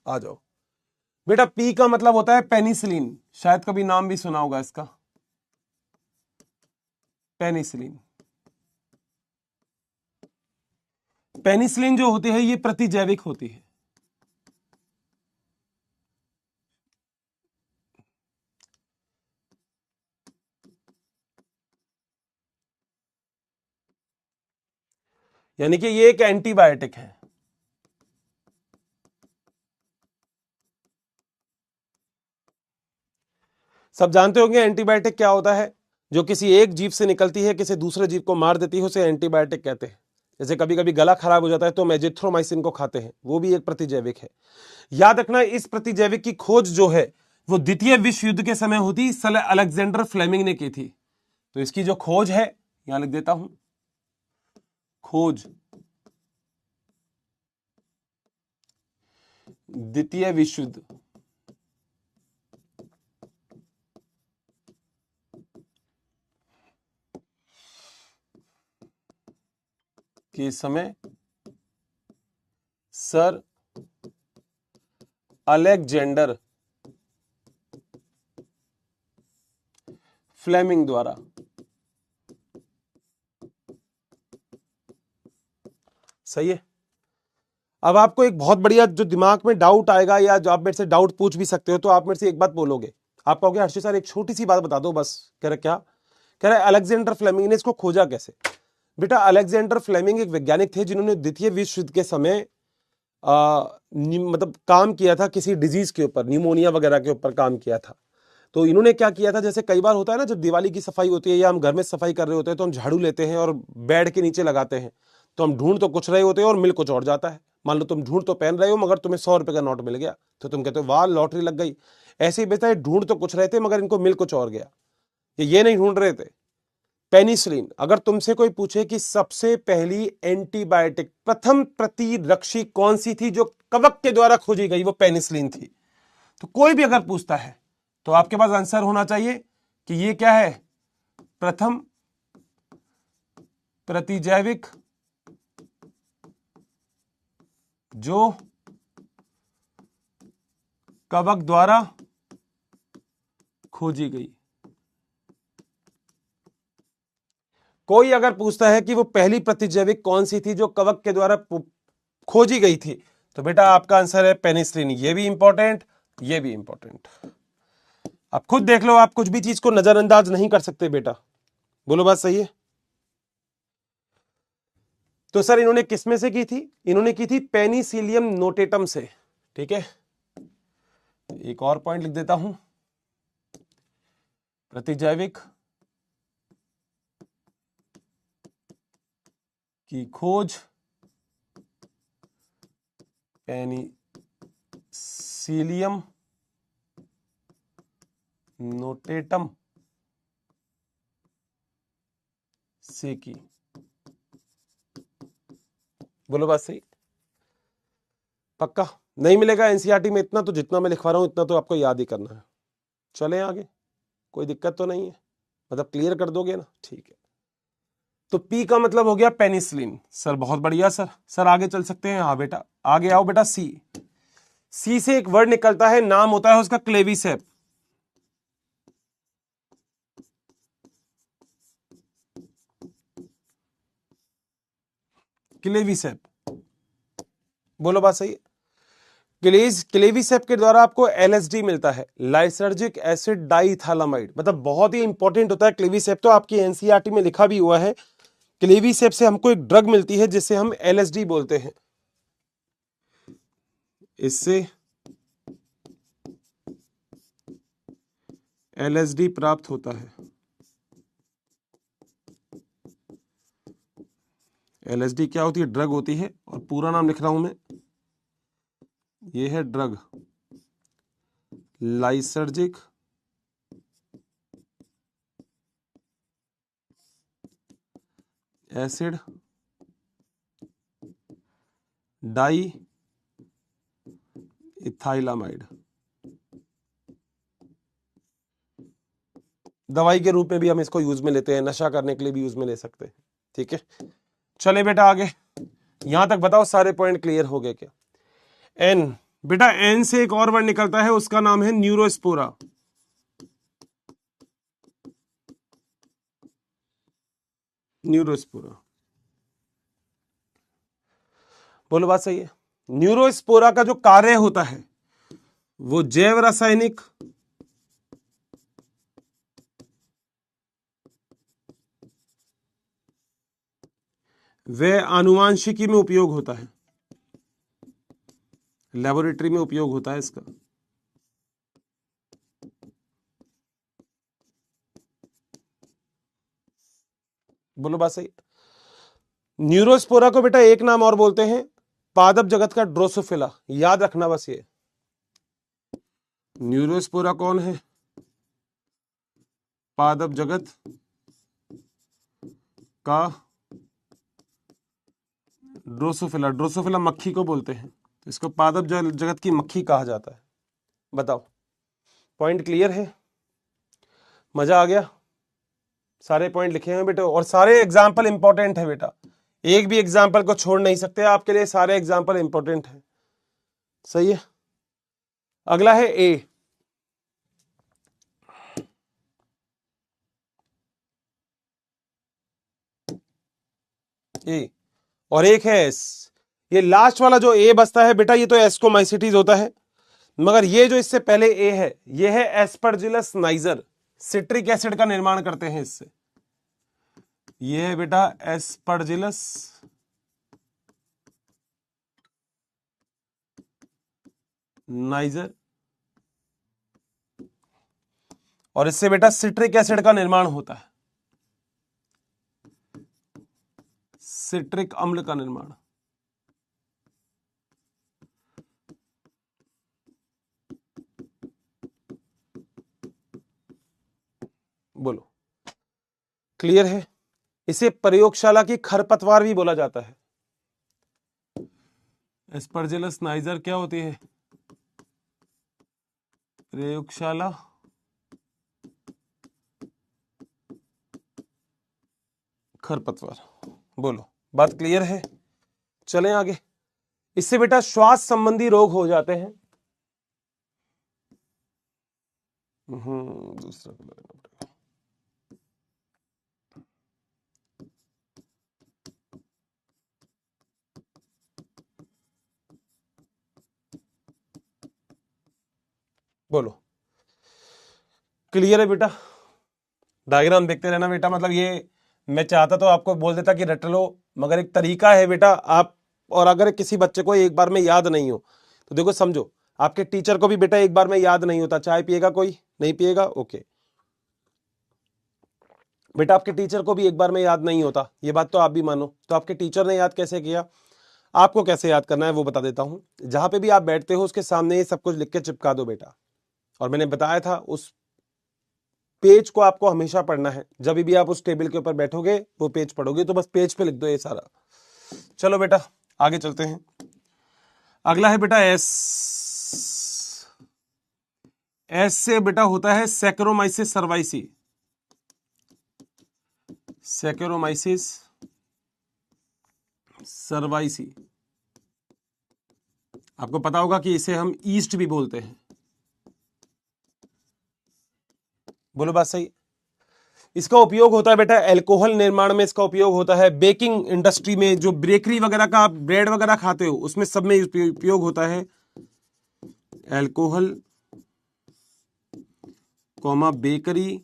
आ जाओ बेटा, पी का मतलब होता है पेनिसिलिन। शायद कभी नाम भी सुना होगा इसका, पेनिसिलिन। पेनिसिलिन जो होती है ये प्रतिजैविक होती है। यानी कि ये एक एंटीबायोटिक है। सब जानते होंगे एंटीबायोटिक क्या होता है। जो किसी एक जीव से निकलती है, किसी दूसरे जीव को मार देती है, उसे एंटीबायोटिक कहते हैं। जैसे कभी कभी गला खराब हो जाता है तो हम एजिथ्रोमाइसिन को खाते हैं, वो भी एक प्रतिजैविक है। याद रखना, इस प्रतिजैविक की खोज जो है वो द्वितीय विश्व युद्ध के समय हुई, सर अलेक्जेंडर फ्लेमिंग ने की थी। तो इसकी जो खोज है, यहां लिख देता हूं, खोज द्वितीय विश्व युद्ध के समय सर अलेक्जेंडर फ्लेमिंग द्वारा सही है। अब आपको एक बहुत बढ़िया जो दिमाग में डाउट आएगा, या जो आप मेरे से डाउट पूछ भी सकते हो, तो आप मेरे से एक बात बोलोगे, आप कहोगे हर्षित सर एक छोटी सी बात बता दो बस। कह रहे क्या? कह रहे अलेक्जेंडर फ्लेमिंग ने इसको खोजा कैसे? बेटा, अलेक्जेंडर फ्लेमिंग एक वैज्ञानिक थे जिन्होंने द्वितीय विश्व युद्ध के समय मतलब काम किया था किसी डिजीज के ऊपर, न्यूमोनिया वगैरह के ऊपर काम किया था। तो इन्होंने क्या किया था, जैसे कई बार होता है ना, जब दिवाली की सफाई होती है या हम घर में सफाई कर रहे होते हैं तो हम झाड़ू लेते हैं और बेड के नीचे लगाते हैं, तो हम ढूंढ तो कुछ रहे होते हैं और मिल कुछ और जाता है। मान लो तुम ढूंढ तो पहन रहे हो मगर तुम्हें 100 रुपए का नोट मिल गया, तो तुम कहते हो वाह लॉटरी लग गई। ऐसे ही बेटा है, ढूंढ तो कुछ रहे थे मगर इनको मिल कुछ और गया। ये नहीं ढूंढ रहे थे। पेनिसिलिन, अगर तुमसे कोई पूछे कि सबसे पहली एंटीबायोटिक, प्रथम प्रतिरक्षी कौन सी थी जो कवक के द्वारा खोजी गई, वो पेनिसिलिन थी। तो कोई भी अगर पूछता है तो आपके पास आंसर होना चाहिए कि ये क्या है, प्रथम प्रतिजैविक जो कवक द्वारा खोजी गई। कोई अगर पूछता है कि वो पहली प्रतिजैविक कौन सी थी जो कवक के द्वारा खोजी गई थी, तो बेटा आपका आंसर है पेनिसिलिन। ये भी इंपॉर्टेंट, ये भी इंपॉर्टेंट। आप खुद देख लो, आप कुछ भी चीज को नजरअंदाज नहीं कर सकते बेटा। बोलो बात सही है? तो सर इन्होंने किसमें से की थी? इन्होंने की थी पेनिसिलियम नोटेटम से। ठीक है, एक और पॉइंट लिख देता हूं, प्रतिजैविक की खोज पेनिसिलियम नोटेटम से की। बोलो बात सही? पक्का नहीं मिलेगा एनसीईआरटी में इतना, तो जितना मैं लिखवा रहा हूं इतना तो आपको याद ही करना है। चले आगे, कोई दिक्कत तो नहीं है, मतलब क्लियर कर दोगे ना? ठीक है। तो पी का मतलब हो गया पेनिसिलिन। सर बहुत बढ़िया सर। सर आगे चल सकते हैं? हाँ बेटा आगे आओ बेटा। सी, सी से एक वर्ड निकलता है, नाम होता है उसका क्लेविसेप। क्लेविसेप, बोलो बात सही है? क्लेविसेप के द्वारा आपको एलएसडी मिलता है, लाइसर्जिक एसिड डाइथैलामाइड। मतलब बहुत ही इंपॉर्टेंट होता है क्लेविसेप, तो आपकी एनसीईआरटी में लिखा भी हुआ है। क्लेविसेप से हमको एक ड्रग मिलती है जिसे हम एलएसडी बोलते हैं। इससे एलएसडी प्राप्त होता है। एलएसडी क्या होती है? ड्रग होती है, और पूरा नाम लिख रहा हूं मैं, ये है ड्रग, लाइसर्जिक एसिड डाई इथाइलामाइड। दवाई के रूप में भी हम इसको यूज में लेते हैं, नशा करने के लिए भी यूज में ले सकते हैं। ठीक है, चले बेटा आगे। यहां तक बताओ सारे पॉइंट क्लियर हो गए क्या? एन, बेटा एन से एक और वर्ड निकलता है, उसका नाम है न्यूरोस्पोरा। न्यूरोस्पोरा, बोलो बात सही है? न्यूरोस्पोरा का जो कार्य होता है वो जैव रासायनिक व आनुवांशिकी में उपयोग होता है, लेबोरेटरी में उपयोग होता है इसका। बोलो बात सही। न्यूरोस्पोरा को बेटा एक नाम और बोलते हैं, पादप जगत का ड्रोसोफिला, याद रखना बस ये। न्यूरोस्पोरा कौन है? पादप जगत का ड्रोसोफिला। ड्रोसोफिला मक्खी को बोलते हैं, तो इसको पादप जगत की मक्खी कहा जाता है। बताओ, पॉइंट क्लियर है? मजा आ गया? सारे पॉइंट लिखे हैं बेटा, और सारे एग्जाम्पल इंपॉर्टेंट है बेटा, एक भी एग्जाम्पल को छोड़ नहीं सकते, आपके लिए सारे एग्जाम्पल इंपॉर्टेंट है। सही है। अगला है ए। ए और एक है एस। ये लास्ट वाला जो ए बचता है बेटा, ये तो एस्कोमाइसिटीज होता है, मगर ये जो इससे पहले ए है, ये है एस्परजिलस नाइजर, सिट्रिक एसिड का निर्माण करते हैं इससे। ये है बेटा एस्परजिलस नाइजर, और इससे बेटा सिट्रिक एसिड का निर्माण होता है, सिट्रिक अम्ल का निर्माण। बोलो, क्लियर है? इसे प्रयोगशाला की खरपतवार भी बोला जाता है। एस्परजिलस नाइजर क्या होती है? प्रयोगशाला खरपतवार। बोलो, बात क्लियर है? चलें आगे। इससे बेटा श्वास संबंधी रोग हो जाते हैं। दूसरा कलर लेना पड़ेगा। बोलो, क्लियर है बेटा? डायग्राम देखते रहना बेटा, मतलब ये मैं चाहता तो आपको बोल देता कि रट लो, मगर एक तरीका है बेटा आप, और अगर किसी बच्चे को एक बार में याद नहीं हो तो देखो समझो, आपके टीचर को भी बेटा एक बार में याद नहीं होता। चाय पिएगा कोई? नहीं पिएगा, ओके बेटा, आपके टीचर को भी एक बार में याद नहीं होता, ये बात तो आप भी मानो। तो आपके टीचर ने याद कैसे किया, आपको कैसे याद करना है वो बता देता हूं। जहां पे भी आप बैठते हो उसके सामने ये सब कुछ लिख के चिपका दो बेटा, और मैंने बताया था उस पेज को आपको हमेशा पढ़ना है। जब भी आप उस टेबल के ऊपर बैठोगे वो पेज पढ़ोगे, तो बस पेज पे लिख दो ये सारा। चलो बेटा आगे चलते हैं। अगला है बेटा एस। एस से बेटा होता है सैकरोमाइसिस सर्वाइसी। सैकरोमाइसिस सर्वाइसी, आपको पता होगा कि इसे हम ईस्ट भी बोलते हैं। बोलो बात सही। इसका उपयोग होता है बेटा अल्कोहल निर्माण में, इसका उपयोग होता है बेकिंग इंडस्ट्री में, जो बेकरी वगैरह का आप ब्रेड वगैरह खाते हो उसमें सब में उपयोग होता है। अल्कोहल बेकरी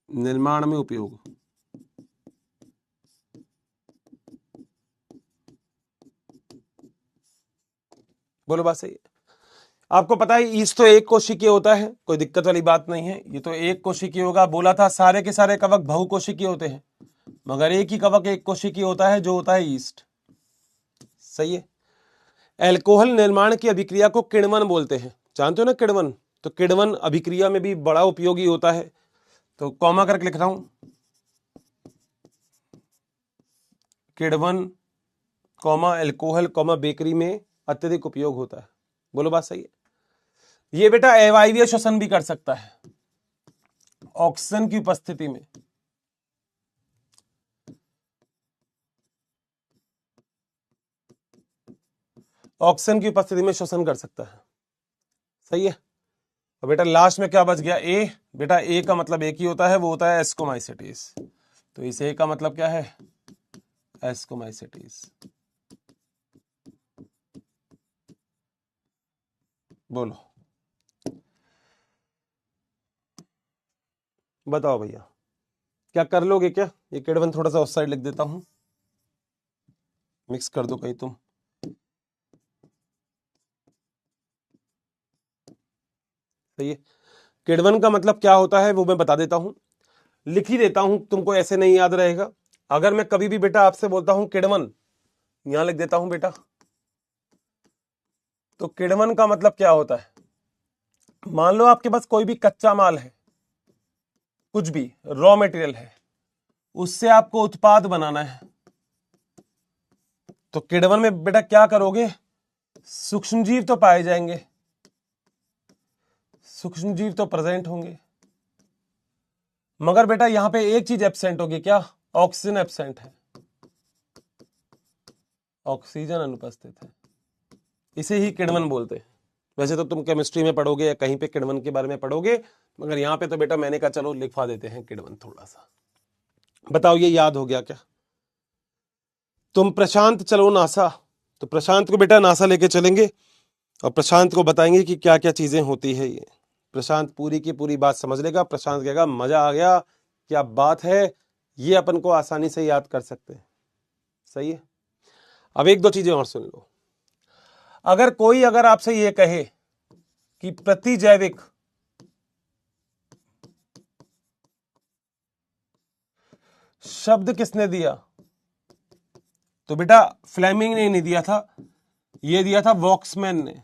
निर्माण में उपयोग। बोलो बात सही। आपको पता है ईस्ट तो एक कोशिकीय होता है, कोई दिक्कत वाली बात नहीं है, ये तो एक कोशिकीय होगा। बोला था सारे के सारे कवक बहुकोशिकीय होते हैं, मगर एक ही कवक एक कोशिकीय होता है, जो होता है ईस्ट। सही है। अल्कोहल निर्माण की अभिक्रिया को किण्वन बोलते हैं, जानते हो ना किण्वन? तो किण्वन अभिक्रिया में भी बड़ा उपयोगी होता है। तो कॉमा करके लिख रहा हूं, किण्वन अल्कोहल बेकरी में अत्यधिक उपयोग होता है। बोलो बात सही है। ये बेटा अवायवीय श्वसन भी कर सकता है ऑक्सीजन की उपस्थिति में। ऑक्सीजन की उपस्थिति में श्वसन कर सकता है। सही है। और बेटा लास्ट में क्या बच गया? ए। बेटा ए का मतलब एक ही होता है, वो होता है एस्कोमाइसिटीज। तो इस ए का मतलब क्या है? एस्कोमाइसिटीज। बोलो, बताओ भैया, क्या कर लोगे क्या? ये किण्वन थोड़ा सा उस साइड लिख देता हूं, मिक्स कर दो कहीं तुम। सही है। किण्वन का मतलब क्या होता है वो मैं बता देता हूं। लिख ही देता हूं, तुमको ऐसे नहीं याद रहेगा। अगर मैं कभी भी बेटा आपसे बोलता हूं किड़वन, यहां लिख देता हूं बेटा, तो किड़वन का मतलब क्या होता है? मान लो आपके पास कोई भी कच्चा माल है, कुछ भी रॉ मटेरियल है, उससे आपको उत्पाद बनाना है, तो किड़वन में बेटा क्या करोगे? सूक्ष्मजीव तो पाए जाएंगे, सूक्ष्मजीव तो प्रेजेंट होंगे, मगर बेटा यहां पे एक चीज एब्सेंट होगी, क्या? ऑक्सीजन एब्सेंट है, ऑक्सीजन अनुपस्थित है। इसे ही किण्वन बोलते हैं। वैसे तो तुम केमिस्ट्री में पढ़ोगे या कहीं पे किण्वन के बारे में पढ़ोगे, मगर यहां पे तो बेटा मैंने कहा चलो लिखवा देते हैं किण्वन थोड़ा सा। बताओ ये याद हो गया क्या? तुम प्रशांत चलो नासा, तो प्रशांत को बेटा नासा लेके चलेंगे और प्रशांत को बताएंगे कि क्या क्या चीजें होती है। ये प्रशांत पूरी की पूरी बात समझ लेगा। प्रशांत कहेगा मजा आ गया, क्या बात है, ये अपन को आसानी से याद कर सकते हैं। सही है। अब एक दो चीजें और सुन लो। अगर आपसे ये कहे कि प्रतिजैविक शब्द किसने दिया, तो बेटा फ्लेमिंग ने नहीं दिया था, ये दिया था वॉक्समैन ने।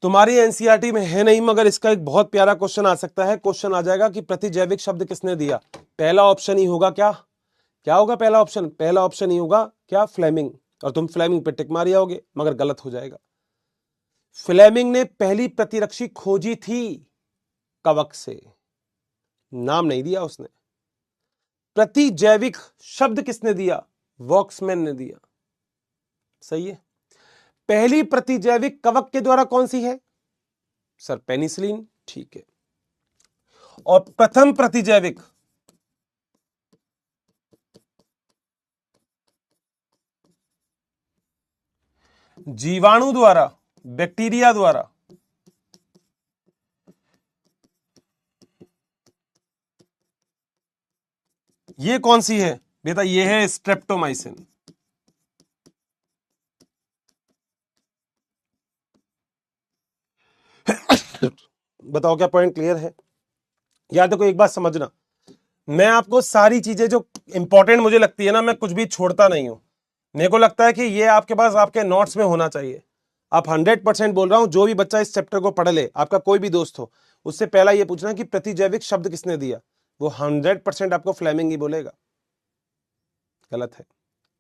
तुम्हारी एनसीईआरटी में है नहीं, मगर इसका एक बहुत प्यारा क्वेश्चन आ सकता है। क्वेश्चन आ जाएगा कि प्रतिजैविक शब्द किसने दिया। पहला ऑप्शन ही होगा क्या? क्या होगा पहला ऑप्शन? पहला ऑप्शन ही होगा क्या? फ्लेमिंग। और तुम फ्लेमिंग पे टिक मार आओगे, मगर गलत हो जाएगा। फ्लेमिंग ने पहली प्रतिरक्षी खोजी थी कवक से, नाम नहीं दिया उसने। प्रतिजैविक शब्द किसने दिया? वॉक्समैन ने दिया। सही है। पहली प्रतिजैविक कवक के द्वारा कौन सी है सर? पेनिसिलिन। ठीक है। और प्रथम प्रतिजैविक जीवाणु द्वारा, बैक्टीरिया द्वारा, ये कौन सी है बेटा? ये है स्ट्रेप्टोमाइसिन। बताओ क्या पॉइंट क्लियर है? याद देखो एक बात समझना, मैं आपको सारी चीजें जो इंपॉर्टेंट मुझे लगती है ना, मैं कुछ भी छोड़ता नहीं हूं। मेरे को लगता है कि ये आपके पास आपके नोट्स में होना चाहिए। आप 100% बोल रहा हूं, जो भी बच्चा इस चैप्टर को पढ़ ले, आपका कोई भी दोस्त हो, उससे पहला ये पूछना कि प्रतिजैविक शब्द किसने दिया, वो 100% आपको फ्लेमिंग ही बोलेगा। गलत है।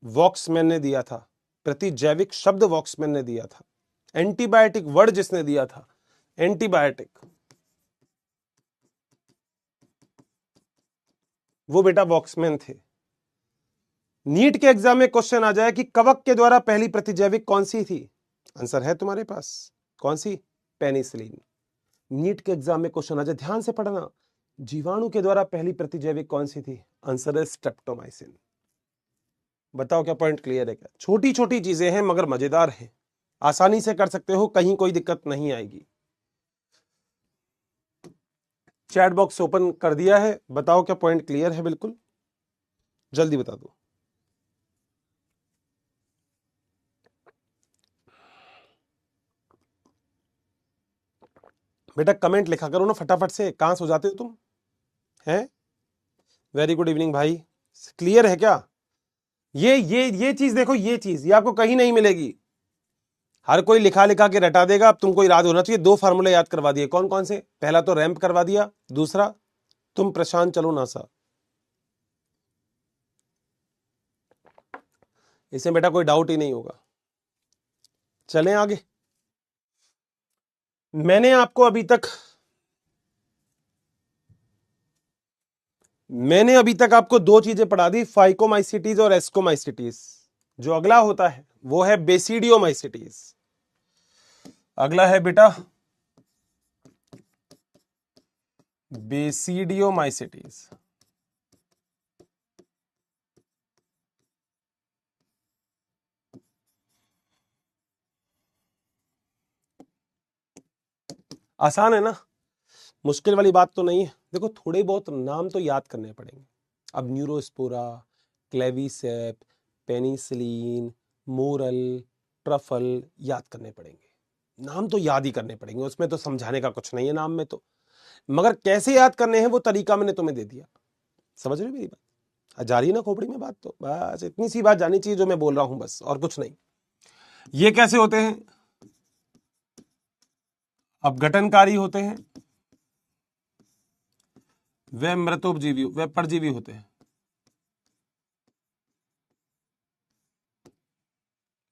वॉक्समैन ने दिया था। प्रतिजैविक शब्द वॉक्समैन ने दिया था। एंटीबायोटिक वर्ड जिसने दिया था, एंटीबायोटिक, वो बेटा वॉक्समैन थे। नीट के एग्जाम में क्वेश्चन आ जाए कि कवक के द्वारा पहली प्रतिजैविक कौन सी थी, आंसर है तुम्हारे पास, कौन सी? पेनिसिलिन। नीट के एग्जाम में क्वेश्चन आ जाए, ध्यान से पढ़ना, जीवाणु के द्वारा पहली प्रतिजैविक कौन सी थी, आंसर है स्ट्रेप्टोमाइसिन। बताओ क्या पॉइंट क्लियर है क्या? छोटी छोटी चीजें हैं मगर मजेदार हैं, आसानी से कर सकते हो, कहीं कोई दिक्कत नहीं आएगी। चैट बॉक्स ओपन कर दिया है, बताओ क्या पॉइंट क्लियर है? बिल्कुल जल्दी बता दो। बेटा कमेंट लिखा करो ना फटाफट से, कहां सो जाते हो तुम हैं? वेरी गुड इवनिंग भाई। क्लियर है क्या? ये चीज देखो, ये चीज ये आपको कहीं नहीं मिलेगी। हर कोई लिखा लिखा के रटा देगा। अब तुमको याद होना चाहिए, दो फार्मूले याद करवा दिए। कौन कौन से? पहला तो रैंप करवा दिया, दूसरा तुम प्रशांत चलो नासा। इसमें बेटा कोई डाउट ही नहीं होगा। चलें आगे। मैंने आपको अभी तक आपको दो चीजें पढ़ा दी, फाइकोमाइसिटीज और एस्कोमाइसिटीज। जो अगला होता है वो है बेसिडियोमाइसिटीज। अगला है बेटा बेसिडियोमाइसिटीज। आसान है ना, मुश्किल वाली बात तो नहीं है। देखो थोड़े बहुत नाम तो याद करने पड़ेंगे। अब न्यूरोस्पोरा, क्लेविसेप, पेनिसिलिन, मोरल, ट्रफल याद करने पड़ेंगे। नाम तो याद ही करने पड़ेंगे, उसमें तो समझाने का कुछ नहीं है नाम में तो, मगर कैसे याद करने हैं वो तरीका मैंने तुम्हें दे दिया। समझ रहे हो मेरी बात? जा रही है ना खोपड़ी में बात? तो बस इतनी सी बात जानी चाहिए जो मैं बोल रहा हूं, बस और कुछ नहीं। ये कैसे होते हैं? अपघटनकारी होते हैं, वे मृतोपजीवी, वे परजीवी होते हैं।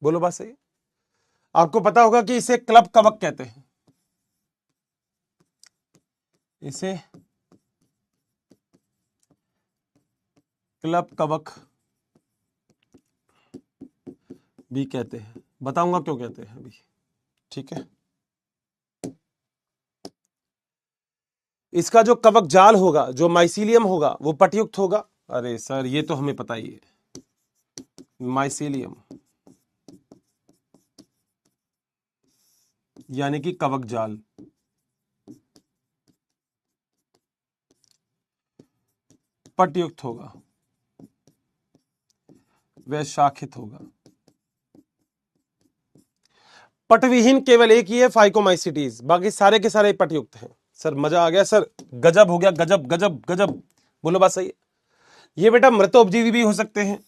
बोलो बात सही। आपको पता होगा कि इसे क्लब कवक कहते हैं, इसे क्लब कवक भी कहते हैं। बताऊंगा क्यों कहते हैं अभी, ठीक है। इसका जो कवक जाल होगा, जो माइसीलियम होगा, वो पटयुक्त होगा। अरे सर ये तो हमें पता ही है, माइसीलियम यानी कि कवक जाल। पटयुक्त होगा, वह शाखित होगा। पटविहीन केवल एक ही है, फाइकोमाइसिटीज, बाकी सारे के सारे पटयुक्त हैं। सर मजा आ गया सर, गजब हो गया, गजब गजब गजब। बोलो बात सही है। ये बेटा मृतोपजीवी भी हो सकते हैं,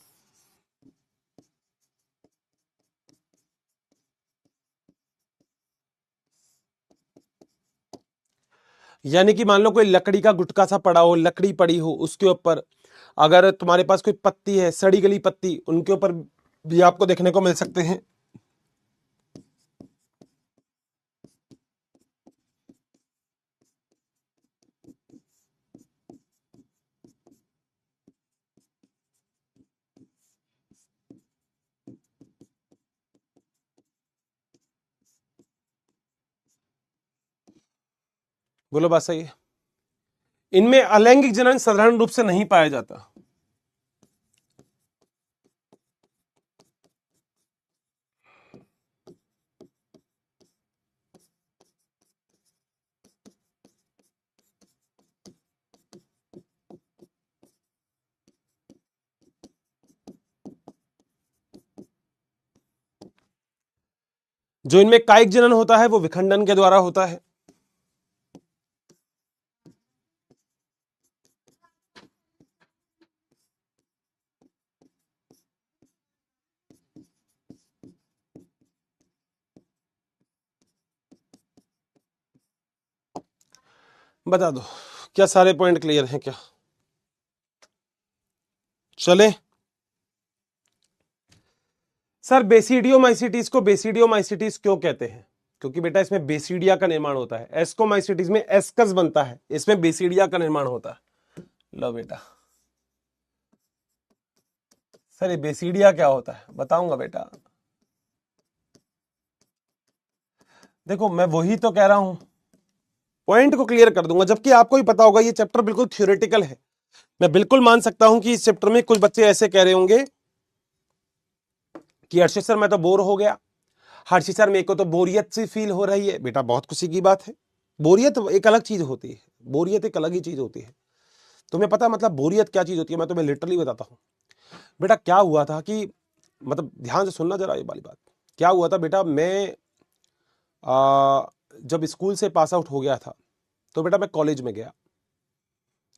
यानी कि मान लो कोई लकड़ी का गुटका सा पड़ा हो, लकड़ी पड़ी हो, उसके ऊपर अगर तुम्हारे पास कोई पत्ती है, सड़ी गली पत्ती, उनके ऊपर भी आपको देखने को मिल सकते हैं। बोलो बात सही है। इनमें अलैंगिक जनन साधारण रूप से नहीं पाया जाता। जो इनमें कायिक जनन होता है वो विखंडन के द्वारा होता है। बता दो क्या सारे पॉइंट क्लियर हैं क्या? चले सर, बेसिडियोमाइसिटीज को बेसिडियोमाइसिटीज क्यों कहते हैं? क्योंकि बेटा इसमें बेसिडिया का निर्माण होता है। एस्कोमाइसिटीज में एस्कस बनता है, इसमें बेसिडिया का निर्माण होता है। लो बेटा, सर ये बेसिडिया क्या होता है बताऊंगा बेटा। देखो मैं वही तो कह रहा हूं, पॉइंट को क्लियर कर दूंगा, जबकि आपको ही पता होगा ये चैप्टर बिल्कुल थ्योरेटिकल है। मैं बिल्कुल मान सकता हूं कि इस चैप्टर में कुछ बच्चे ऐसे कह रहे होंगे कि हर्षित सर मैं तो बोर हो गया, हर्षित सर मेरे को तो बोरियत सी फील हो रही है। बेटा बहुत खुशी की बात है, बोरियत एक अलग चीज होती है, बोरियत एक अलग ही चीज होती है। तुम्हें पता मतलब बोरियत क्या चीज होती है? मैं तुम्हें लिटरली बताता हूं। बेटा क्या हुआ था कि, मतलब ध्यान से सुनना जरा ये वाली बात। क्या हुआ था बेटा, मैं जब स्कूल से पास आउट हो गया था तो बेटा मैं कॉलेज में गया।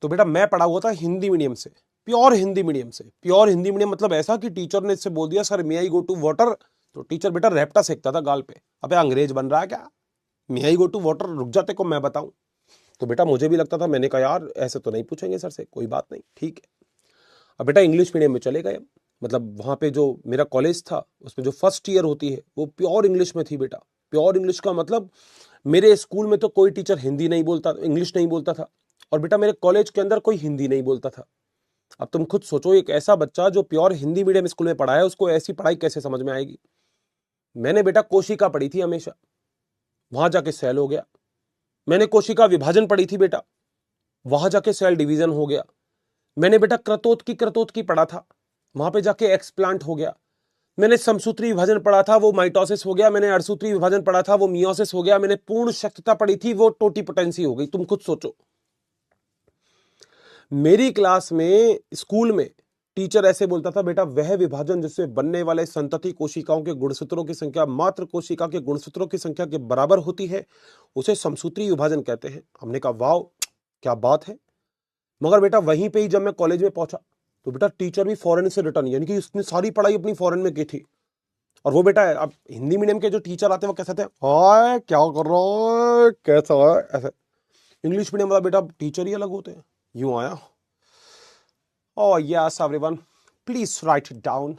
तो बेटा मैं पढ़ा हुआ था हिंदी मीडियम से, प्योर हिंदी मीडियम से। प्योर हिंदी मीडियम मतलब ऐसा कि टीचर ने इससे बोल दिया sir may I go to water, तो टीचर बेटा रैप्टा सेकता था गाल पे। अबे अंग्रेज बन रहा है क्या? मे आई गो टू वाटर, रुक जाते को मैं बताऊं। तो बेटा मुझे भी लगता था, मैंने कहा यार ऐसे तो नहीं पूछेंगे सर से, कोई बात नहीं ठीक है। अब बेटा इंग्लिश मीडियम में चले गए, मतलब वहां पे जो मेरा कॉलेज था उसमें जो फर्स्ट ईयर होती है वो प्योर इंग्लिश में थी बेटा। प्योर इंग्लिश का मतलब मेरे स्कूल में तो कोई टीचर हिंदी नहीं बोलता, इंग्लिश नहीं बोलता था, और बेटा मेरे कॉलेज के अंदर कोई हिंदी नहीं बोलता था। अब तुम खुद सोचो, एक ऐसा बच्चा जो प्योर हिंदी मीडियम स्कूल में पढ़ा है उसको ऐसी पढ़ाई कैसे समझ में आएगी? मैंने बेटा कोशिका पढ़ी थी हमेशा, वहां जाके सेल हो गया। मैंने कोशिका विभाजन पढ़ी थी बेटा, वहां जाके सेल डिवीजन हो गया। मैंने बेटा क्रतोत की पढ़ा था, वहां पे जाके एक्सप्लांट हो गया। मैंने समसूत्री विभाजन पढ़ा था, वो माइटोसिस हो गया। मैंने अड़सूत्री विभाजन पढ़ा था, वो मियोसिस हो गया। मैंने पूर्ण शक्तता पढ़ी थी, वो टोटीपोटेंसी हो गई। तुम खुद सोचो, मेरी क्लास में स्कूल में टीचर ऐसे बोलता था, बेटा वह विभाजन जिससे बनने वाले संतति कोशिकाओं के गुणसूत्रों की संख्या मात्र कोशिका के गुणसूत्रों की संख्या के बराबर होती है, उसे समसूत्री विभाजन कहते हैं। हमने कहा वाह क्या बात है। मगर बेटा वहीं पे ही जब मैं कॉलेज में पहुंचा तो बेटा टीचर भी फॉरेन से रिटर्न, यानी कि उसने सारी पढ़ाई अपनी फॉरेन में की थी। और वो बेटा अब हिंदी मीडियम के जो टीचर आते हैं वो कैसे थे, हाय क्या कर रहा है, कैसा है, ऐसे। इंग्लिश मीडियम वाला बेटा टीचर ही अलग होते हैं। यूं आया, oh yes everyone, please write it down.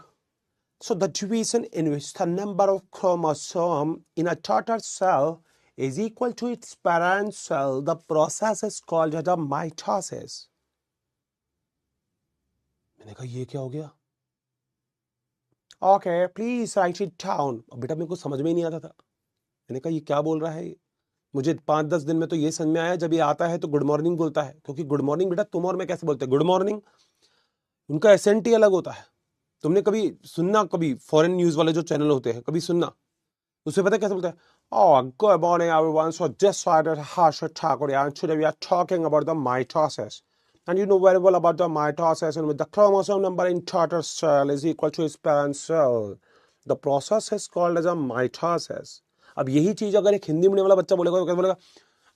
So the division in which the number of chromosome in a total cell is equal to its parent cell, the process is called as a mitosis. मैंने कहा ये क्या हो गया। Okay please right it down. बेटा मेरे को समझ में ही नहीं आता था। मैंने कहा ये क्या बोल रहा है। मुझे 5-10 दिन में तो ये समझ में आया, जब ये आता है तो गुड मॉर्निंग बोलता है, क्योंकि गुड मॉर्निंग बेटा तुम और मैं कैसे बोलते हैं गुड मॉर्निंग, उनका एसेंट ही अलग होता है। तुमने कभी सुनना, कभी फॉरेन न्यूज वाले जो चैनल होते हैं कभी सुनना, उसमें पता है कैसे बोलते हैं, oh good morning everyone, so this side is Harsha Thakur and today we are talking about the mitosis, and you know very well about the mitosis, and with the chromosome number in total cell is equal to its parent cell, the process is called as a mitosis. अब यही चीज अगर एक हिंदी मीडियम वाला बच्चा बोलेगा तो कैसे बोलेगा,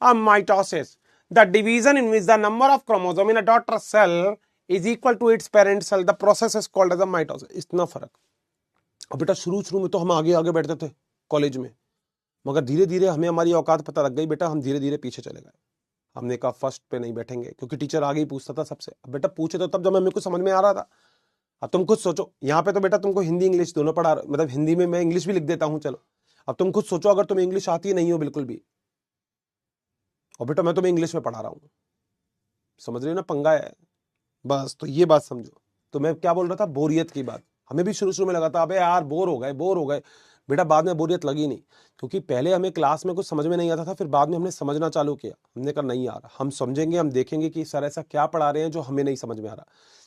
a mitosis, the division in which the number of chromosome in a daughter cell is equal to its parent cell, the process is called as a mitosis. इतना फर्क। अब बेटा शुरू शुरू में तो हम आगे आगे बैठते थे कॉलेज में, मगर धीरे धीरे हमें हमारी औकात पता लग गई बेटा, हम धीरे धीरे पीछे चले गए। हमने कहा फर्स्ट पे नहीं बैठेंगे, क्योंकि टीचर आगे ही पूछता था सबसे। अब बेटा पूछे तो तब जब हमें कुछ समझ में आ रहा था। अब तुम खुद सोचो, यहाँ पे तो बेटा तुमको हिंदी इंग्लिश दोनों पढ़ा, मतलब हिंदी में मैं इंग्लिश भी लिख देता हूँ, चलो अब तुम खुद सोचो अगर तुम्हें इंग्लिश आती नहीं हो बिल्कुल भी, और बेटा मैं तुम्हें इंग्लिश में पढ़ा रहा हूँ, समझ रहे हो ना, पंगा है बस। तो ये बात समझो। तो मैं क्या बोल रहा था, बोरियत की बात। हमें भी शुरू शुरू में लगा था अबे यार बोर हो गए। बेटा बाद में बोरियत लगी नहीं, क्योंकि पहले हमें क्लास में कुछ समझ में नहीं आता था, फिर बाद में हमने समझना चालू किया। हमने कहा नहीं यार हम समझेंगे, हम देखेंगे कि सर ऐसा क्या पढ़ा रहे हैं जो हमें नहीं समझ में आ रहा।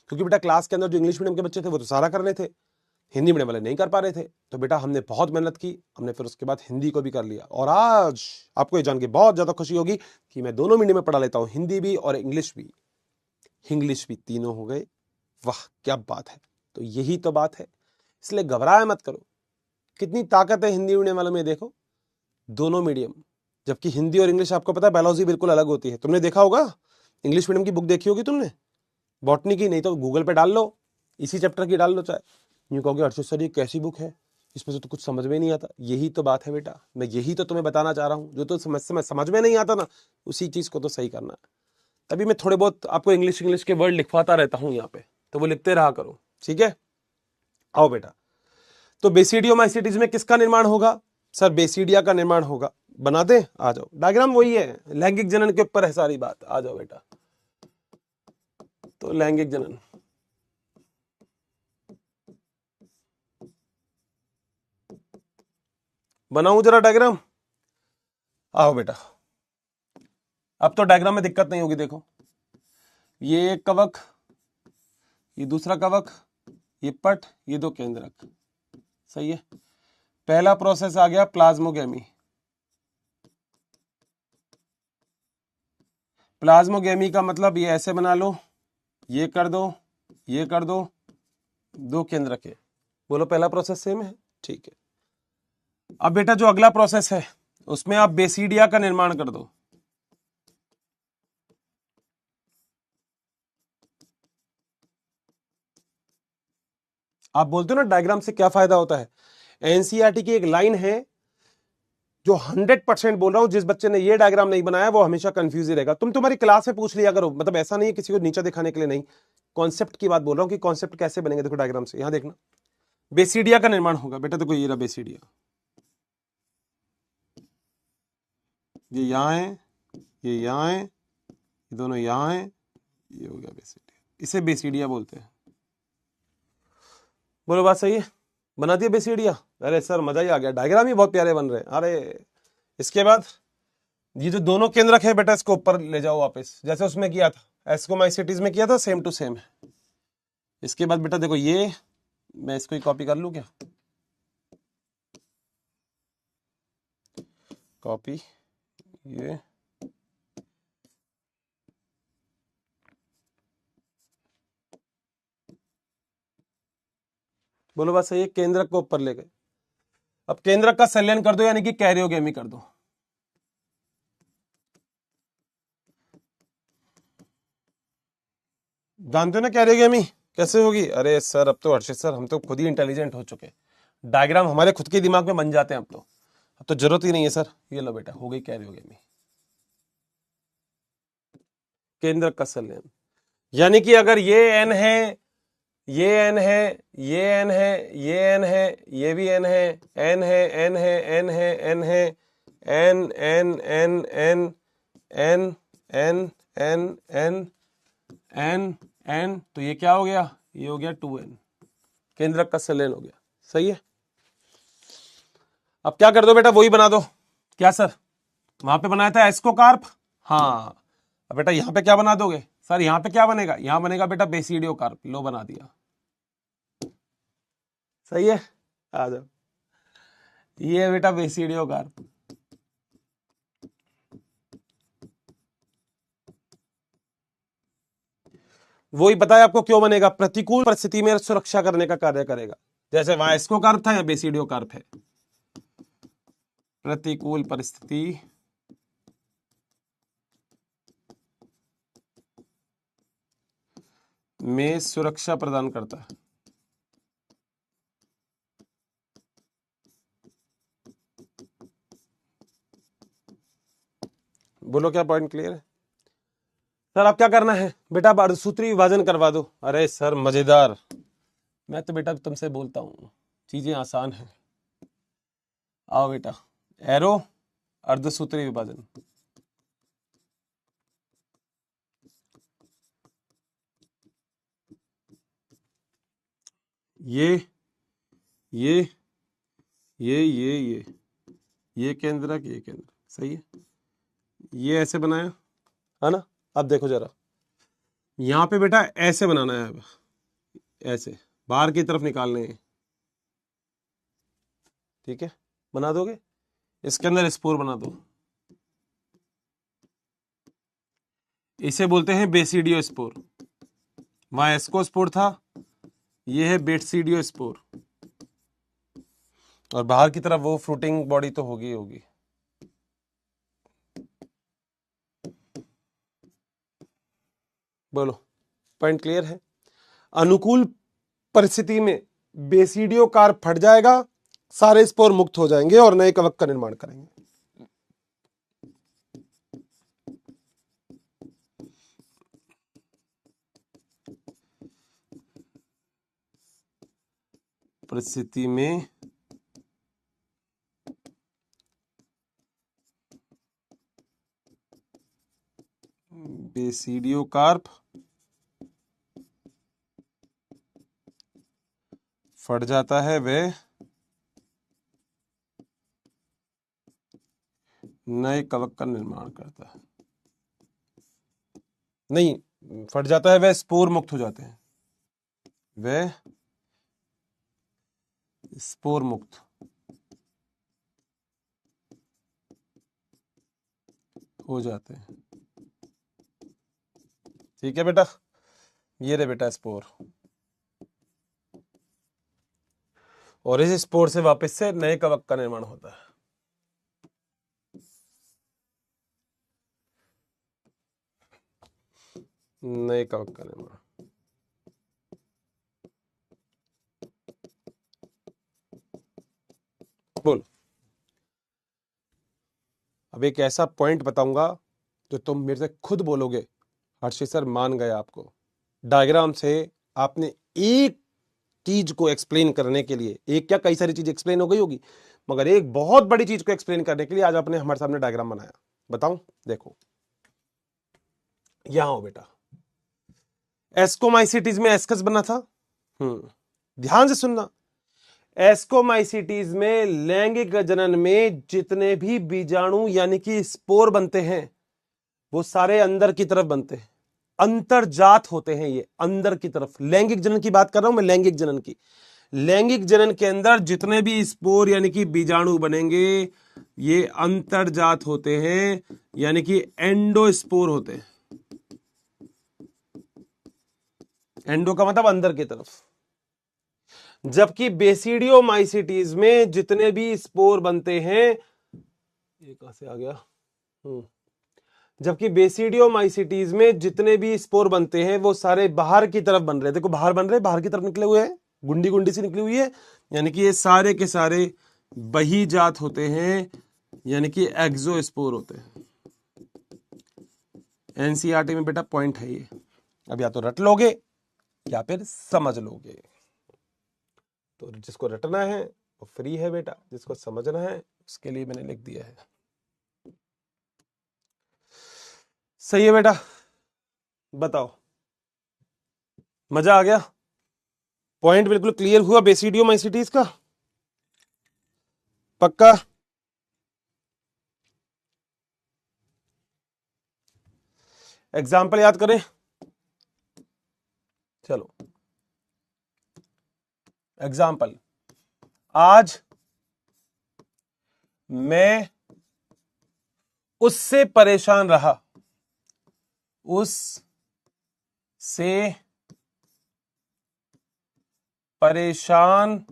क्योंकि बेटा क्लास के अंदर जो इंग्लिश मीडियम के बच्चे थे वो तो सारा कर रहे थे, हिंदी मीडियम वाले नहीं कर पा रहे थे। तो बेटा हमने बहुत मेहनत की, हमने फिर उसके बाद हिंदी को भी कर लिया। और आज आपको ये जान के बहुत ज्यादा खुशी होगी कि मैं दोनों मीडियम में पढ़ा लेता हूँ, हिंदी भी और इंग्लिश भी। इंग्लिश भी तीनों हो गए, वाह क्या बात है। तो यही तो बात है, इसलिए घबराया मत करो। कितनी ताकत है हिंदी मीडियम वालों में, देखो दोनों मीडियम। जबकि हिंदी और इंग्लिश आपको पता है बायोलॉजी बिल्कुल अलग होती है। तुमने देखा होगा, इंग्लिश मीडियम की बुक देखी होगी तुमने, बॉटनी की, नहीं तो गूगल पे डाल लो, इसी चैप्टर की डाल लो चाहे, यूं कहोगे अर्षित सर ये कैसी बुक है, इसमें से तो कुछ समझ में नहीं आता। यही तो बात है बेटा, मैं यही तो तुम्हें बताना चाह रहा हूँ। जो तो समझ में नहीं आता ना, उसी चीज को तो सही करना है। तभी मैं थोड़े बहुत आपको इंग्लिश के वर्ड लिखवाता रहता हूँ यहाँ पे, तो वो लिखते रहा करो, ठीक है। आओ बेटा, तो बेसिडियो माइसिटीज में किसका निर्माण होगा, सर बेसिडिया का निर्माण होगा। बना दे, आ जाओ। डायग्राम वही है, लैंगिक जनन के ऊपर है सारी बात। आ जाओ बेटा, तो लैंगिक जनन बनाऊं जरा डायग्राम। आओ बेटा, अब तो डायग्राम में दिक्कत नहीं होगी। देखो ये एक कवक, ये दूसरा कवक, ये पट, ये दो केंद्रक, सही है। पहला प्रोसेस आ गया प्लाज्मोगेमी। प्लाज्मोगेमी का मतलब ये ऐसे बना लो, ये कर दो, ये कर दो, दो केंद्रक है। बोलो पहला प्रोसेस सेम है, ठीक है। अब बेटा जो अगला प्रोसेस है उसमें आप बेसिडिया का निर्माण कर दो। आप बोलते हो ना डायग्राम से क्या फायदा होता है। एनसीईआरटी की एक लाइन है जो 100% बोल रहा हूं, जिस बच्चे ने ये डायग्राम नहीं बनाया वो हमेशा कंफ्यूज ही रहेगा। तुम्हारी क्लास में पूछ लिया करो, मतलब ऐसा नहीं है किसी को नीचा दिखाने के लिए, नहीं, कॉन्सेप्ट की बात बोल रहा हूं कि कॉन्सेप्ट कैसे बनेंगे। देखो डायग्राम से, यहां देखना, बेसिडिया का निर्माण होगा बेटा। देखो ये रहा बेसिडिया, ये यहां है, ये यहां है, ये दोनों यहां है, ये हो गया बेसिडिया। इसे बेसिडिया बोलते हैं। बोलो बात सही है, बना दिया बेसिडिया। अरे सर मजा ही आ गया, डायग्राम ही बहुत प्यारे बन रहे हैं। अरे इसके बाद ये जो दोनों केंद्रक है बेटा, इसको ऊपर ले जाओ वापस, जैसे उसमें किया था, एस्कोमाइसिटीज में किया था, सेम टू सेम है। इसके बाद बेटा देखो ये, मैं इसको ही कॉपी कर लूं क्या, कॉपी, ये बोलो बात सही है, केंद्रक को ऊपर ले गए। अब केंद्रक का संलयन कर दो यानी कि कैरियोगेमी कर दो। जानते हो ना कैरियोगेमी कैसे होगी? अरे सर अब तो हर्षित सर हम तो खुद ही इंटेलिजेंट हो चुके, डायग्राम हमारे खुद के दिमाग में बन जाते हैं अब तो जरूरत ही नहीं है सर। ये लो बेटा, हो गई कैरियोगेमी, केंद्रक का संलयन। यानी कि अगर ये एन है, ये एन है, ये एन है, ये एन है, ये भी एन है, एन है, एन है, एन है, एन है, N N N N N N N N N N, तो ये क्या हो गया? ये हो गया 2n, केंद्रक का संलयन हो गया। सही है। अब क्या कर दो बेटा, वही बना दो। क्या सर? वहां पे बनाया था एस्कोकार्प। हाँ, अब बेटा यहां पे क्या बना दोगे? सर यहां पे क्या बनेगा? यहां बनेगा बेटा बेसिडियोकार्प। लो बना दिया। सही है, आ जाओ। ये है बेटा बेसिडियोकार्प। वही बताया आपको क्यों बनेगा, प्रतिकूल परिस्थिति में सुरक्षा करने का कार्य करेगा। जैसे वहां एस्कोकार्प था या बेसिडियोकार्प है। प्रतिकूल परिस्थिति में सुरक्षा प्रदान करता है। बोलो क्या पॉइंट क्लियर है? सर आप क्या करना है बेटा? अर्धसूत्री विभाजन करवा दो। अरे सर मजेदार, मैं तो बेटा तुमसे बोलता हूं चीजें आसान है। आओ बेटा, एरो अर्धसूत्री विभाजन। ये ये ये केंद्रक, ये केंद्र। सही है, ये ऐसे बनाया है ना। अब देखो जरा, यहां पे बेटा ऐसे बनाना है, अब ऐसे बाहर की तरफ निकालने हैं। ठीक है, बना दोगे? इसके अंदर स्पोर बना दो। इसे बोलते हैं बेसिडियो स्पोर। वहां एस्को स्पोर था, ये है बेसिडियो स्पोर। और बाहर की तरफ वो फ्रूटिंग बॉडी तो होगी होगी। बोलो पॉइंट क्लियर है? अनुकूल परिस्थिति में बेसिडियो कार्प फट जाएगा, सारे स्पोर मुक्त हो जाएंगे और नए कवक का निर्माण करेंगे। परिस्थिति में बेसिडियो कार्प फट जाता है, वह नए कवक का निर्माण करता है। नहीं, फट जाता है वह स्पोर मुक्त हो जाते हैं, वह स्पोर मुक्त हो जाते हैं। ठीक है बेटा, ये रे बेटा स्पोर, और इस स्पोर से वापस से नए कवक का निर्माण होता है। नए कवक का निर्माण। बोलो, अब एक ऐसा पॉइंट बताऊंगा जो तुम मेरे से खुद बोलोगे हर्षित सर मान गए आपको। डायग्राम से आपने एक चीज को एक्सप्लेन करने के लिए, एक क्या कई सारी चीज एक्सप्लेन हो गई होगी, मगर एक बहुत बड़ी चीज को एक्सप्लेन करने के लिए आज आपने हमारे सामने डायग्राम बनाया। बताऊं? देखो यहां हो बेटा, एस्कोमाइसिटीज में एस्कस बना था। ध्यान से सुनना, एस्कोमाइसिटीज में लैंगिक जनन में जितने भी बीजाणु यानी कि स्पोर बनते हैं वो सारे अंदर की तरफ बनते हैं, अंतर्जात होते हैं। ये अंदर की तरफ, लैंगिक जनन की बात कर रहा हूं मैं, लैंगिक जनन की। लैंगिक जनन के अंदर जितने भी स्पोर यानी कि बीजाणु बनेंगे ये अंतर्जात होते हैं, यानी कि एंडोस्पोर होते हैं। एंडो का मतलब अंदर की तरफ। जबकि बेसिडियोमाइसिटीज में जितने भी स्पोर बनते हैं, ये कहां से आ गया, जबकि बेसिडियोमाइसिटीज में जितने भी स्पोर बनते हैं वो सारे बाहर की तरफ बन रहे हैं। देखो बाहर बन रहे हैं, बाहर की तरफ निकले हुए हैं, गुंडी गुंडी से निकली हुई है, यानी कि ये सारे के सारे बही जात होते हैं, यानी कि एक्सोस्पोर होते हैं। एनसीईआरटी में बेटा पॉइंट है ये, अब या तो रट लोगे या फिर समझ लोगे। तो जिसको रटना है वो फ्री है बेटा, जिसको समझना है उसके लिए मैंने लिख दिया है। सही है बेटा, बताओ मजा आ गया? पॉइंट बिल्कुल क्लियर हुआ बेसिडियोमाइसिटीज का? पक्का? एग्जाम्पल याद करें, चलो एग्जाम्पल। आज मैं उससे परेशान रहा, उससे परेशान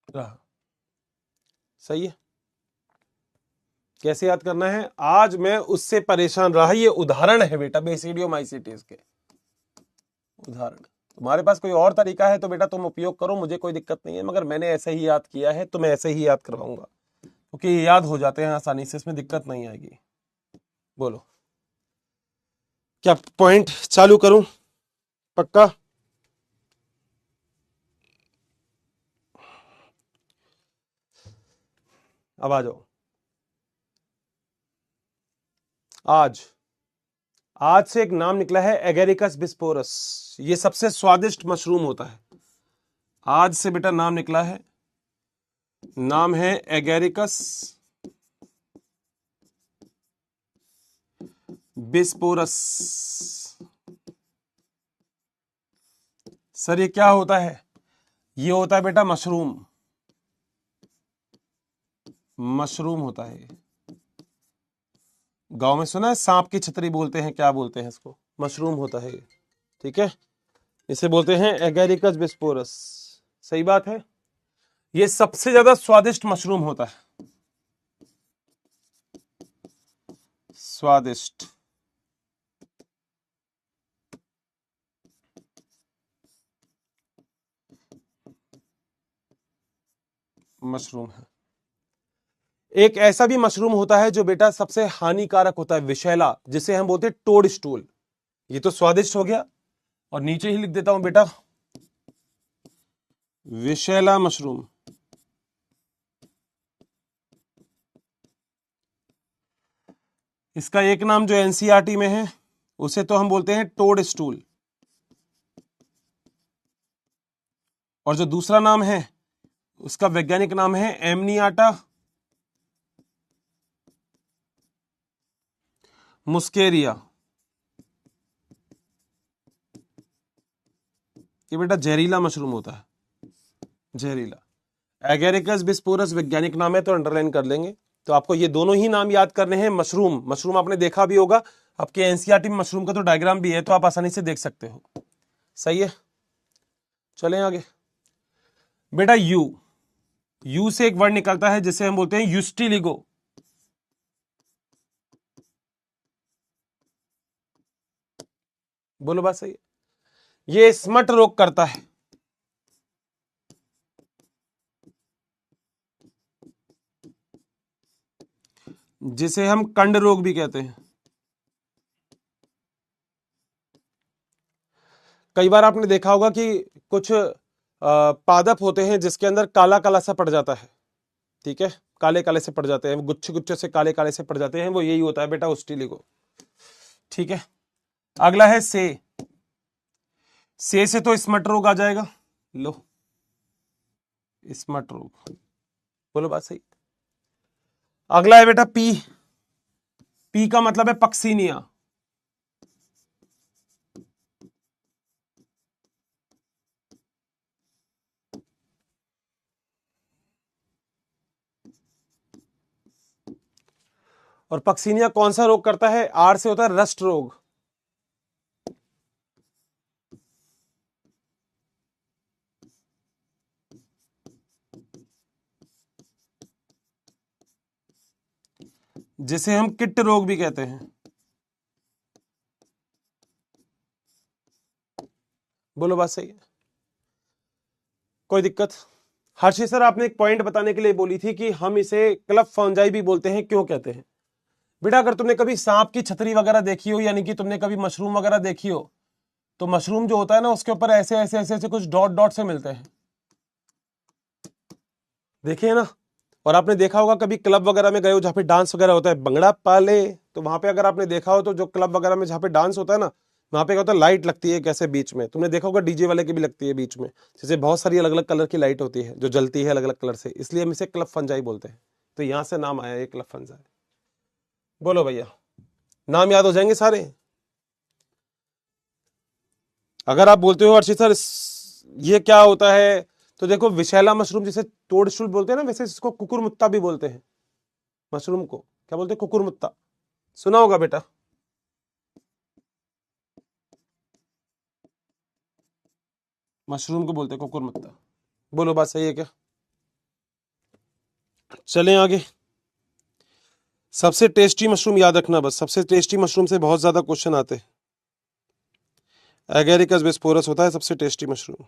रहा। सही है। कैसे याद करना है? आज मैं उससे परेशान रहा, ये उदाहरण है बेटा बेसिडियोमाइसिटीज के उदाहरण। तुम्हारे पास कोई और तरीका है तो बेटा तुम उपयोग करो, मुझे कोई दिक्कत नहीं है, मगर मैंने ऐसे ही याद किया है तो मैं ऐसे ही याद करवाऊंगा, क्योंकि ये याद हो जाते हैं आसानी से, इसमें दिक्कत नहीं आएगी। बोलो क्या पॉइंट चालू करूं? पक्का? अब आ जाओ। आज से एक नाम निकला है एगेरिकस बिस्पोरस, ये सबसे स्वादिष्ट मशरूम होता है। आज से बेटा नाम निकला है, नाम है एगेरिकस बिस्पोरस। सर ये क्या होता है? ये होता है बेटा मशरूम, मशरूम होता है। गांव में सुना है सांप की छतरी बोलते हैं, क्या बोलते हैं इसको? मशरूम होता है ये, ठीक है। इसे बोलते हैं एगेरिकस बिस्पोरस। सही बात है। ये सबसे ज्यादा स्वादिष्ट मशरूम होता है, स्वादिष्ट मशरूम है। एक ऐसा भी मशरूम होता है जो बेटा सबसे हानिकारक होता है, विषैला, जिसे हम बोलते हैं टोड स्टूल। ये तो स्वादिष्ट हो गया, और नीचे ही लिख देता हूं बेटा विषैला मशरूम। इसका एक नाम जो एनसीईआरटी में है उसे तो हम बोलते हैं टोड स्टूल, और जो दूसरा नाम है उसका वैज्ञानिक नाम है एमनियाटा मुस्केरिया। ये बेटा जहरीला मशरूम होता है, जहरीला। एगेरिकस बिस्पोरस वैज्ञानिक नाम है, तो अंडरलाइन कर लेंगे। तो आपको ये दोनों ही नाम याद करने हैं। मशरूम, मशरूम आपने देखा भी होगा, आपके एनसीईआरटी में मशरूम का तो डायग्राम भी है, तो आप आसानी से देख सकते हो। सही है, चलें आगे। बेटा यू से एक वर्ड निकलता है जिसे हम बोलते हैं यूस्टिलिगो। बोलो बात सही है। ये स्मट रोग करता है, जिसे हम कंड रोग भी कहते हैं। कई बार आपने देखा होगा कि कुछ पादप होते हैं जिसके अंदर काला काला सा पड़ जाता है, ठीक है, काले काले से पड़ जाते हैं, गुच्छे गुच्छे से काले काले से पड़ जाते हैं, वो यही होता है बेटा उस्टिलिगो। ठीक है, अगला है से तो स्मट रोग आ जाएगा। लो, स्मट रोग, बोलो बात सही। अगला है बेटा पी का मतलब है पक्सीनिया। और पक्सीनिया कौन सा रोग करता है? आर से होता है रस्ट रोग। जिसे हम किट रोग भी कहते हैं। बोलो बात सही है, कोई दिक्कत? हर्षित सर, आपने एक पॉइंट बताने के लिए बोली थी कि हम इसे क्लब फंजाई भी बोलते हैं, क्यों कहते हैं? बेटा, अगर तुमने कभी सांप की छतरी वगैरह देखी हो, यानी कि तुमने कभी मशरूम वगैरह देखी हो, तो मशरूम जो होता है ना, उसके ऊपर ऐसे ऐसे ऐसे ऐसे कुछ डॉट डॉट से मिलते हैं, देखिए ना। और आपने देखा होगा कभी क्लब वगैरह में गए हो जहाँ पे डांस वगैरह होता है, भंगड़ा पाले, तो वहां पे अगर आपने देखा हो तो जो क्लब वगैरह में जहाँ पे डांस होता है ना, वहां पे क्या होता है, लाइट लगती है कैसे बीच में, तुमने देखा होगा डीजे वाले की भी लगती है बीच में, जैसे बहुत सारी अलग अलग कलर की लाइट होती है जो जलती है अलग अलग कलर से, इसलिए हम इसे क्लब फंजाई बोलते हैं। तो यहां से नाम आया है क्लब फंजाई। बोलो भैया, नाम याद हो जाएंगे सारे। अगर आप बोलते हो अर्षित सर ये क्या होता है, तो देखो विशैला मशरूम, जिसे टोडस्टूल बोलते हैं ना, वैसे इसको कुकुरमुत्ता भी बोलते हैं। मशरूम को क्या बोलते हैं? कुकुरमुत्ता। सुना होगा बेटा। मशरूम को बोलते हैं कुकुरमुत्ता। बोलो बात सही है क्या? चलें आगे। सबसे टेस्टी मशरूम याद रखना बस, सबसे टेस्टी मशरूम से बहुत ज्यादा क्वेश्चन आते हैं। एगेरिकस बिस्पोरस होता है सबसे टेस्टी मशरूम।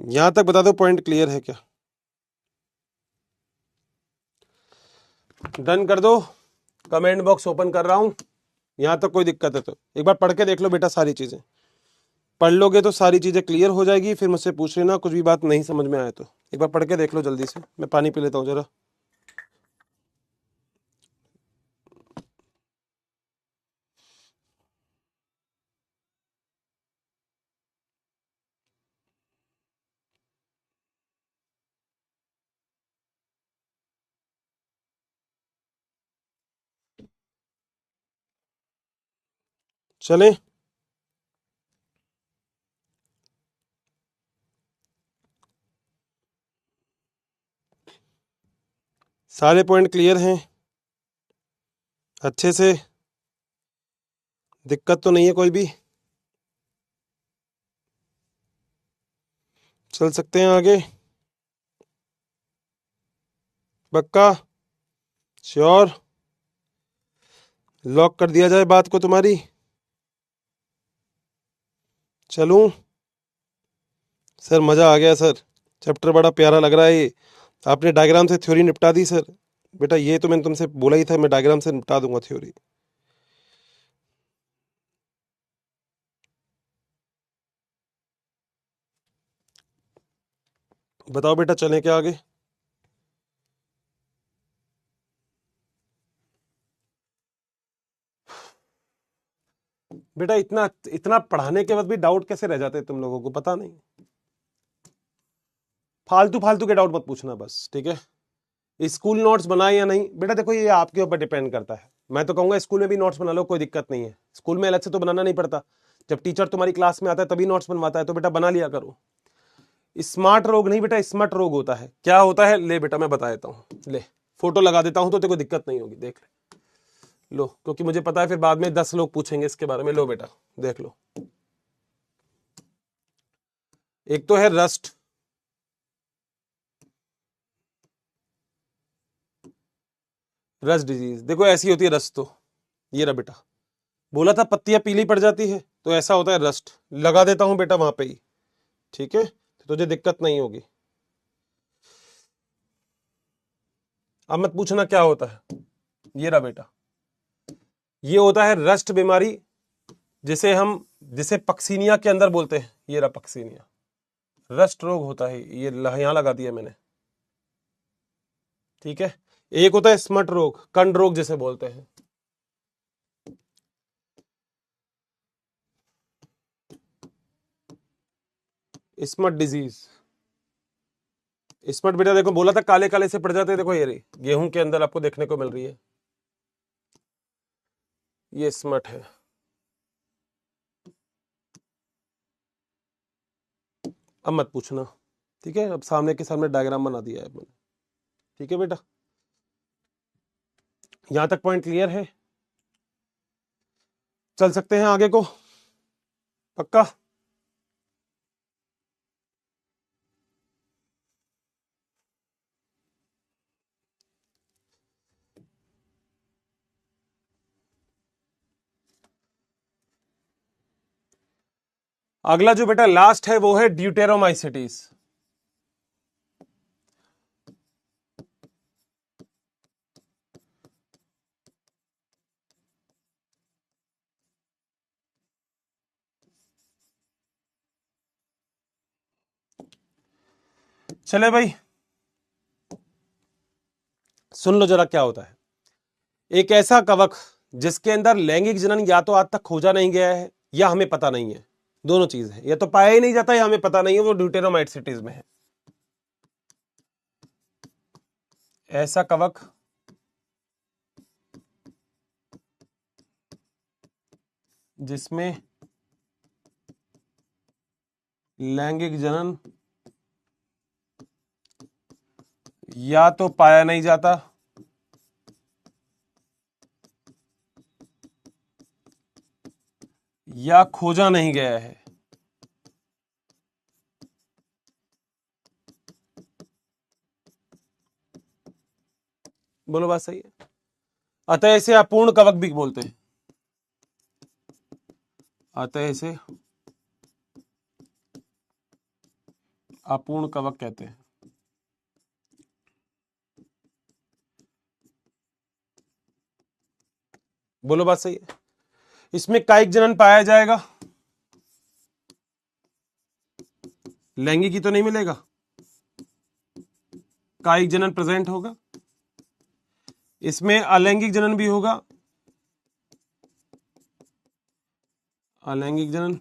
यहां तक बता दो, पॉइंट क्लियर है क्या? डन कर दो, कमेंट बॉक्स ओपन कर रहा हूं। यहां तक कोई दिक्कत है तो एक बार पढ़ के देख लो बेटा, सारी चीजें पढ़ लोगे तो सारी चीजें क्लियर हो जाएगी, फिर मुझसे पूछ लेना कुछ भी बात नहीं समझ में आए तो। एक बार पढ़ के देख लो जल्दी से, मैं पानी पी लेता हूँ जरा। चलें। सारे पॉइंट क्लियर हैं अच्छे से? दिक्कत तो नहीं है कोई भी? चल सकते हैं आगे? पक्का? श्योर? लॉक कर दिया जाए बात को तुम्हारी? चलूं? सर मजा आ गया सर, चैप्टर बड़ा प्यारा लग रहा है ये। आपने डायग्राम से थ्योरी निपटा दी सर। बेटा ये तो मैंने तुमसे बोला ही था, मैं डायग्राम से निपटा दूंगा थ्योरी। बताओ बेटा, चलें क्या आगे? बेटा इतना इतना पढ़ाने के बाद भी डाउट कैसे रह जाते हैं तुम लोगों को, पता नहीं। फालतू फालतू के डाउट मत पूछना बस, ठीक है? स्कूल नोट्स बनाए या नहीं, बेटा देखो ये आपके ऊपर डिपेंड करता है। मैं तो कहूंगा स्कूल में भी नोट्स बना लो, कोई दिक्कत नहीं है, स्कूल में अलग से तो बनाना नहीं पड़ता। जब टीचर तुम्हारी क्लास में आता है तभी नोट्स बनवाता है, तो बेटा बना लिया करो। स्मार्ट रोग नहीं बेटा, स्मार्ट रोग होता है। क्या होता है ले बेटा मैं बता देता हूँ, ले फोटो लगा देता हूं तो तेरे को दिक्कत नहीं होगी, देख ले। लो, क्योंकि मुझे पता है फिर बाद में 10 लोग पूछेंगे इसके बारे में। लो बेटा देख लो, एक तो है रस्ट। रस्ट डिजीज देखो ऐसी होती है रस्ट तो, ये रहा बेटा, बोला था पत्तियां पीली पड़ जाती है, तो ऐसा होता है रस्ट। लगा देता हूं बेटा वहां पे ही, ठीक है, तो तुझे दिक्कत नहीं होगी। अब मत पूछना क्या होता है। ये रहा बेटा, ये होता है रस्ट बीमारी, जिसे पक्सीनिया के अंदर बोलते हैं। ये रहा पक्सीनिया, रस्ट रोग होता है ये, यहां लगा दिया मैंने, ठीक है। एक होता है स्मट रोग, कंड रोग जिसे बोलते हैं। स्मट डिजीज, स्मट बेटा देखो बोला था काले काले से पड़ जाते हैं, देखो ये रही गेहूं के अंदर आपको देखने को मिल रही है, ये स्मट है। अब मत पूछना, ठीक है, अब सामने के सामने डायग्राम बना दिया है मैंने, ठीक है बेटा। यहां तक पॉइंट क्लियर है? चल सकते हैं आगे को? पक्का? अगला जो बेटा लास्ट है वो है ड्यूटेरोमाइसिटीज। चले भाई, सुन लो जरा क्या होता है। एक ऐसा कवक जिसके अंदर लैंगिक जनन या तो आज तक खोजा नहीं गया है या हमें पता नहीं है, दोनों चीज है, या तो पाया ही नहीं जाता या हमें पता नहीं है, वो ड्यूटेरोमाइसिटीज में है। ऐसा कवक जिसमें लैंगिक जनन या तो पाया नहीं जाता या खोजा नहीं गया है। बोलो बात सही है। अतः इसे अपूर्ण कवक भी बोलते हैं। अतः इसे अपूर्ण कवक कहते हैं। बोलो बात सही है। इसमें कायिक जनन पाया जाएगा, लैंगिक ही तो नहीं मिलेगा, कायिक जनन प्रेजेंट होगा। इसमें अलैंगिक जनन भी होगा, अलैंगिक जनन,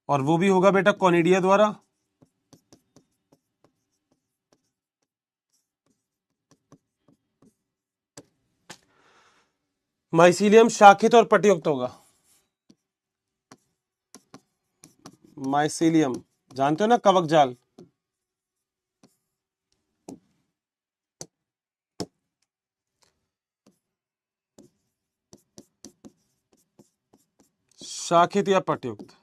और वो भी होगा बेटा कॉनिडिया द्वारा। माइसीलियम शाखित और पटयुक्त होगा। माइसीलियम जानते हो ना, कवक जाल। शाखित या पटयुक्त।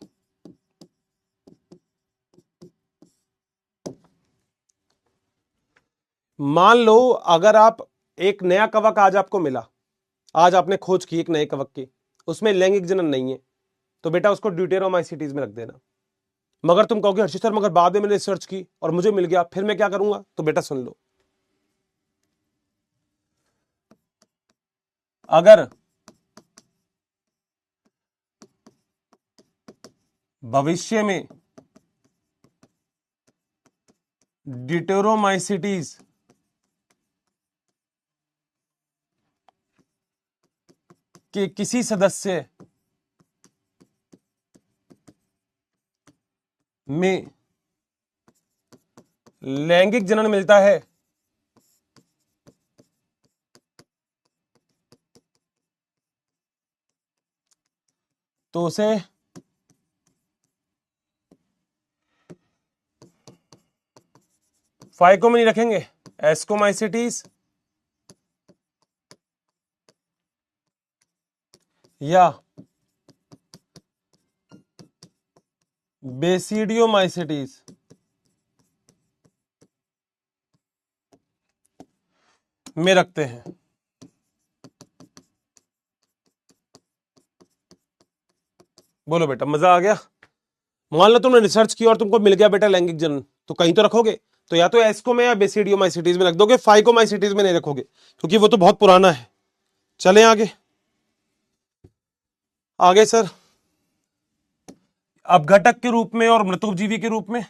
मान लो अगर आप एक नया कवक आज आपको मिला, आज आपने खोज की एक नए कवक की, उसमें लैंगिक जनन नहीं है, तो बेटा उसको ड्यूटेरोमाइसिटीज में रख देना। मगर तुम कहोगे हर्षित सर मगर बाद में मैंने रिसर्च की और मुझे मिल गया, फिर मैं क्या करूंगा? तो बेटा सुन लो, अगर भविष्य में ड्यूटेरोमाइसिटीज के किसी सदस्य में लैंगिक जनन मिलता है तो उसे फाइको में नहीं रखेंगे, एस्कोमाइसिटीज या बेसिडियोमाइसिटीज में रखते हैं। बोलो बेटा मजा आ गया? मान लो तुमने रिसर्च की और तुमको मिल गया बेटा लैंगिक जनन, तो कहीं तो रखोगे, तो या तो एस्को में या बेसिडियोमाइसिटीज में रख दोगे, फाइकोमाइसिटीज में नहीं रखोगे क्योंकि वो तो बहुत पुराना है। चलें आगे। आगे सर, अपघटक के रूप में और मृतोपजीवी के रूप में।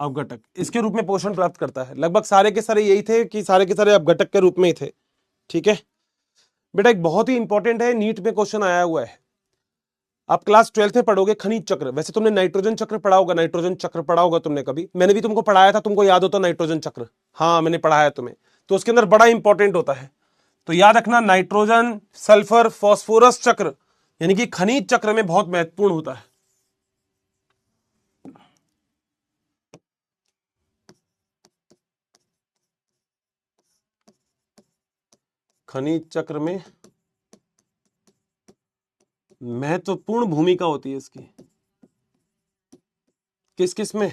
अपघटक इसके रूप में पोषण प्राप्त करता है। लगभग सारे के सारे यही थे कि सारे के सारे अपघटक के रूप में ही थे। ठीक है बेटा, एक बहुत ही इंपॉर्टेंट है, नीट में क्वेश्चन आया हुआ है। आप क्लास 12th में पढ़ोगे खनिज चक्र। वैसे तुमने नाइट्रोजन चक्र पढ़ा होगा, नाइट्रोजन चक्र पढ़ा होगा तुमने कभी, मैंने भी तुमको पढ़ाया था, तुमको याद होता नाइट्रोजन चक्र? हाँ मैंने पढ़ाया तुम्हें। तो उसके अंदर बड़ा इंपॉर्टेंट होता है, तो याद रखना नाइट्रोजन सल्फर फॉस्फोरस चक्र यानी कि खनिज चक्र में बहुत महत्वपूर्ण होता है। खनिज चक्र में महत्वपूर्ण भूमिका होती है इसकी। किस किस में?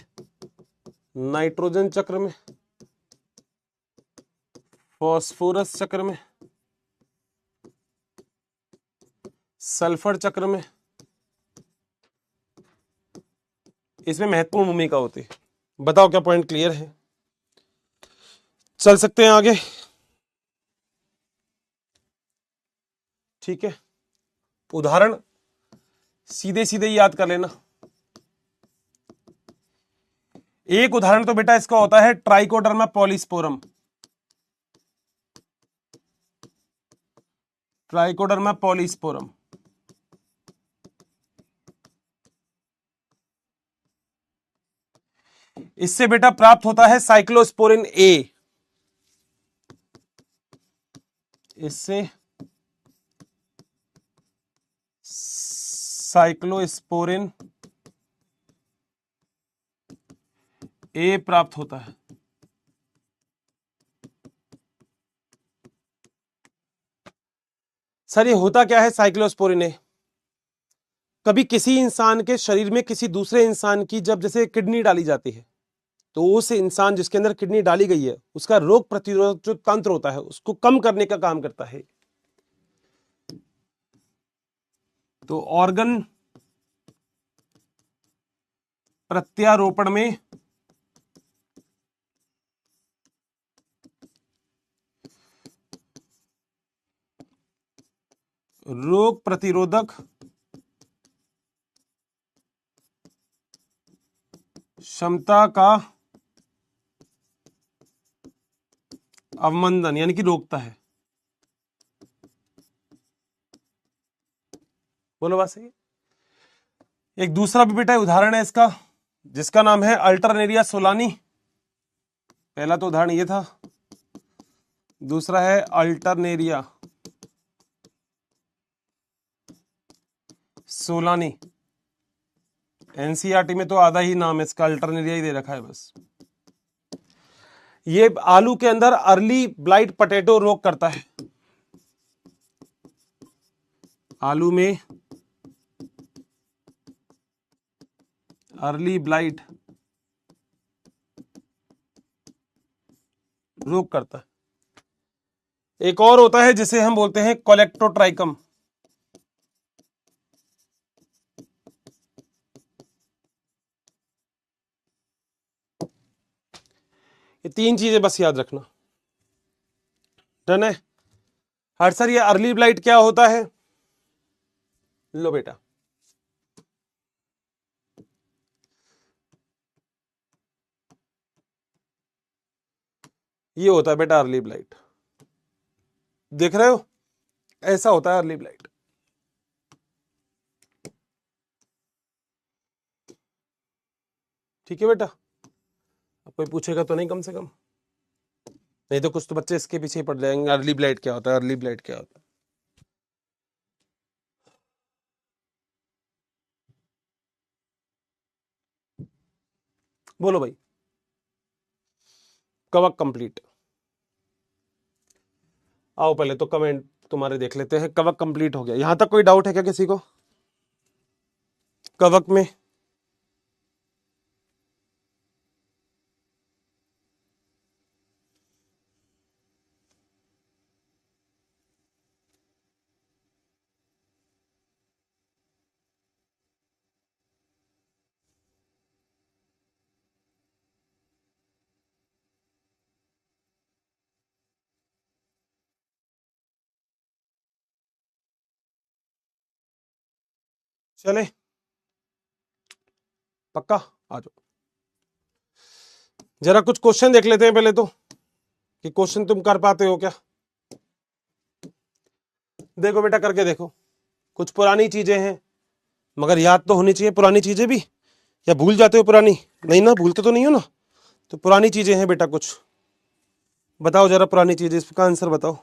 नाइट्रोजन चक्र में, फॉस्फोरस चक्र में, सल्फर चक्र में। इसमें महत्वपूर्ण भूमिका होती है। बताओ क्या पॉइंट क्लियर है? चल सकते हैं आगे? ठीक है, उदाहरण सीधे सीधे याद कर लेना। एक उदाहरण तो बेटा इसका होता है ट्राइकोडर्मा पॉलीस्पोरम। ट्राइकोडर्मा पॉलीस्पोरम, इससे बेटा प्राप्त होता है साइक्लोस्पोरिन ए। इससे साइक्लोस्पोरिन ए प्राप्त होता है। सर ये होता क्या है साइक्लोस्पोरिन ए? कभी किसी इंसान के शरीर में किसी दूसरे इंसान की जब जैसे किडनी डाली जाती है, तो उस इंसान जिसके अंदर किडनी डाली गई है उसका रोग प्रतिरोधक जो तंत्र होता है उसको कम करने का काम करता है। तो ऑर्गन प्रत्यारोपण में रोग प्रतिरोधक क्षमता का अवमंदन यानी कि रोकता है। बोलो बात सही है? एक दूसरा भी बेटा उदाहरण है इसका, जिसका नाम है अल्टरनेरिया सोलानी। पहला तो उदाहरण ये था, दूसरा है अल्टरनेरिया सोलानी। एनसीईआरटी में तो आधा ही नाम इसका अल्टरनेरिया ही दे रखा है बस। ये आलू के अंदर अर्ली ब्लाइट पोटैटो रोग करता है। आलू में अर्ली ब्लाइट रोग करता है। एक और होता है जिसे हम बोलते हैं कोलेक्टोट्राइकम। ये तीन चीजें बस याद रखना। डन है? हर सर ये अर्ली ब्लाइट क्या होता है? लो बेटा, ये होता है बेटा अर्ली ब्लाइट। देख रहे हो, ऐसा होता है अर्ली ब्लाइट। ठीक है बेटा, अब कोई पूछेगा तो नहीं कम से कम, नहीं तो कुछ तो बच्चे इसके पीछे ही पड़ जाएंगे अर्ली ब्लाइट क्या होता है, अर्ली ब्लाइट क्या होता है। बोलो भाई, कवक कंप्लीट। आओ पहले तो कमेंट तुम्हारे देख लेते हैं। कवक कंप्लीट हो गया, यहां तक कोई डाउट है क्या किसी को कवक में? चले पक्का, आ जाओ। जरा कुछ क्वेश्चन देख लेते हैं पहले तो, कि क्वेश्चन तुम कर पाते हो क्या। देखो बेटा करके देखो, कुछ पुरानी चीजें हैं मगर याद तो होनी चाहिए पुरानी चीजें भी। या भूल जाते हो पुरानी? नहीं ना, भूलते तो नहीं हो ना? तो पुरानी चीजें हैं बेटा कुछ, बताओ जरा पुरानी चीजें, इसका आंसर बताओ।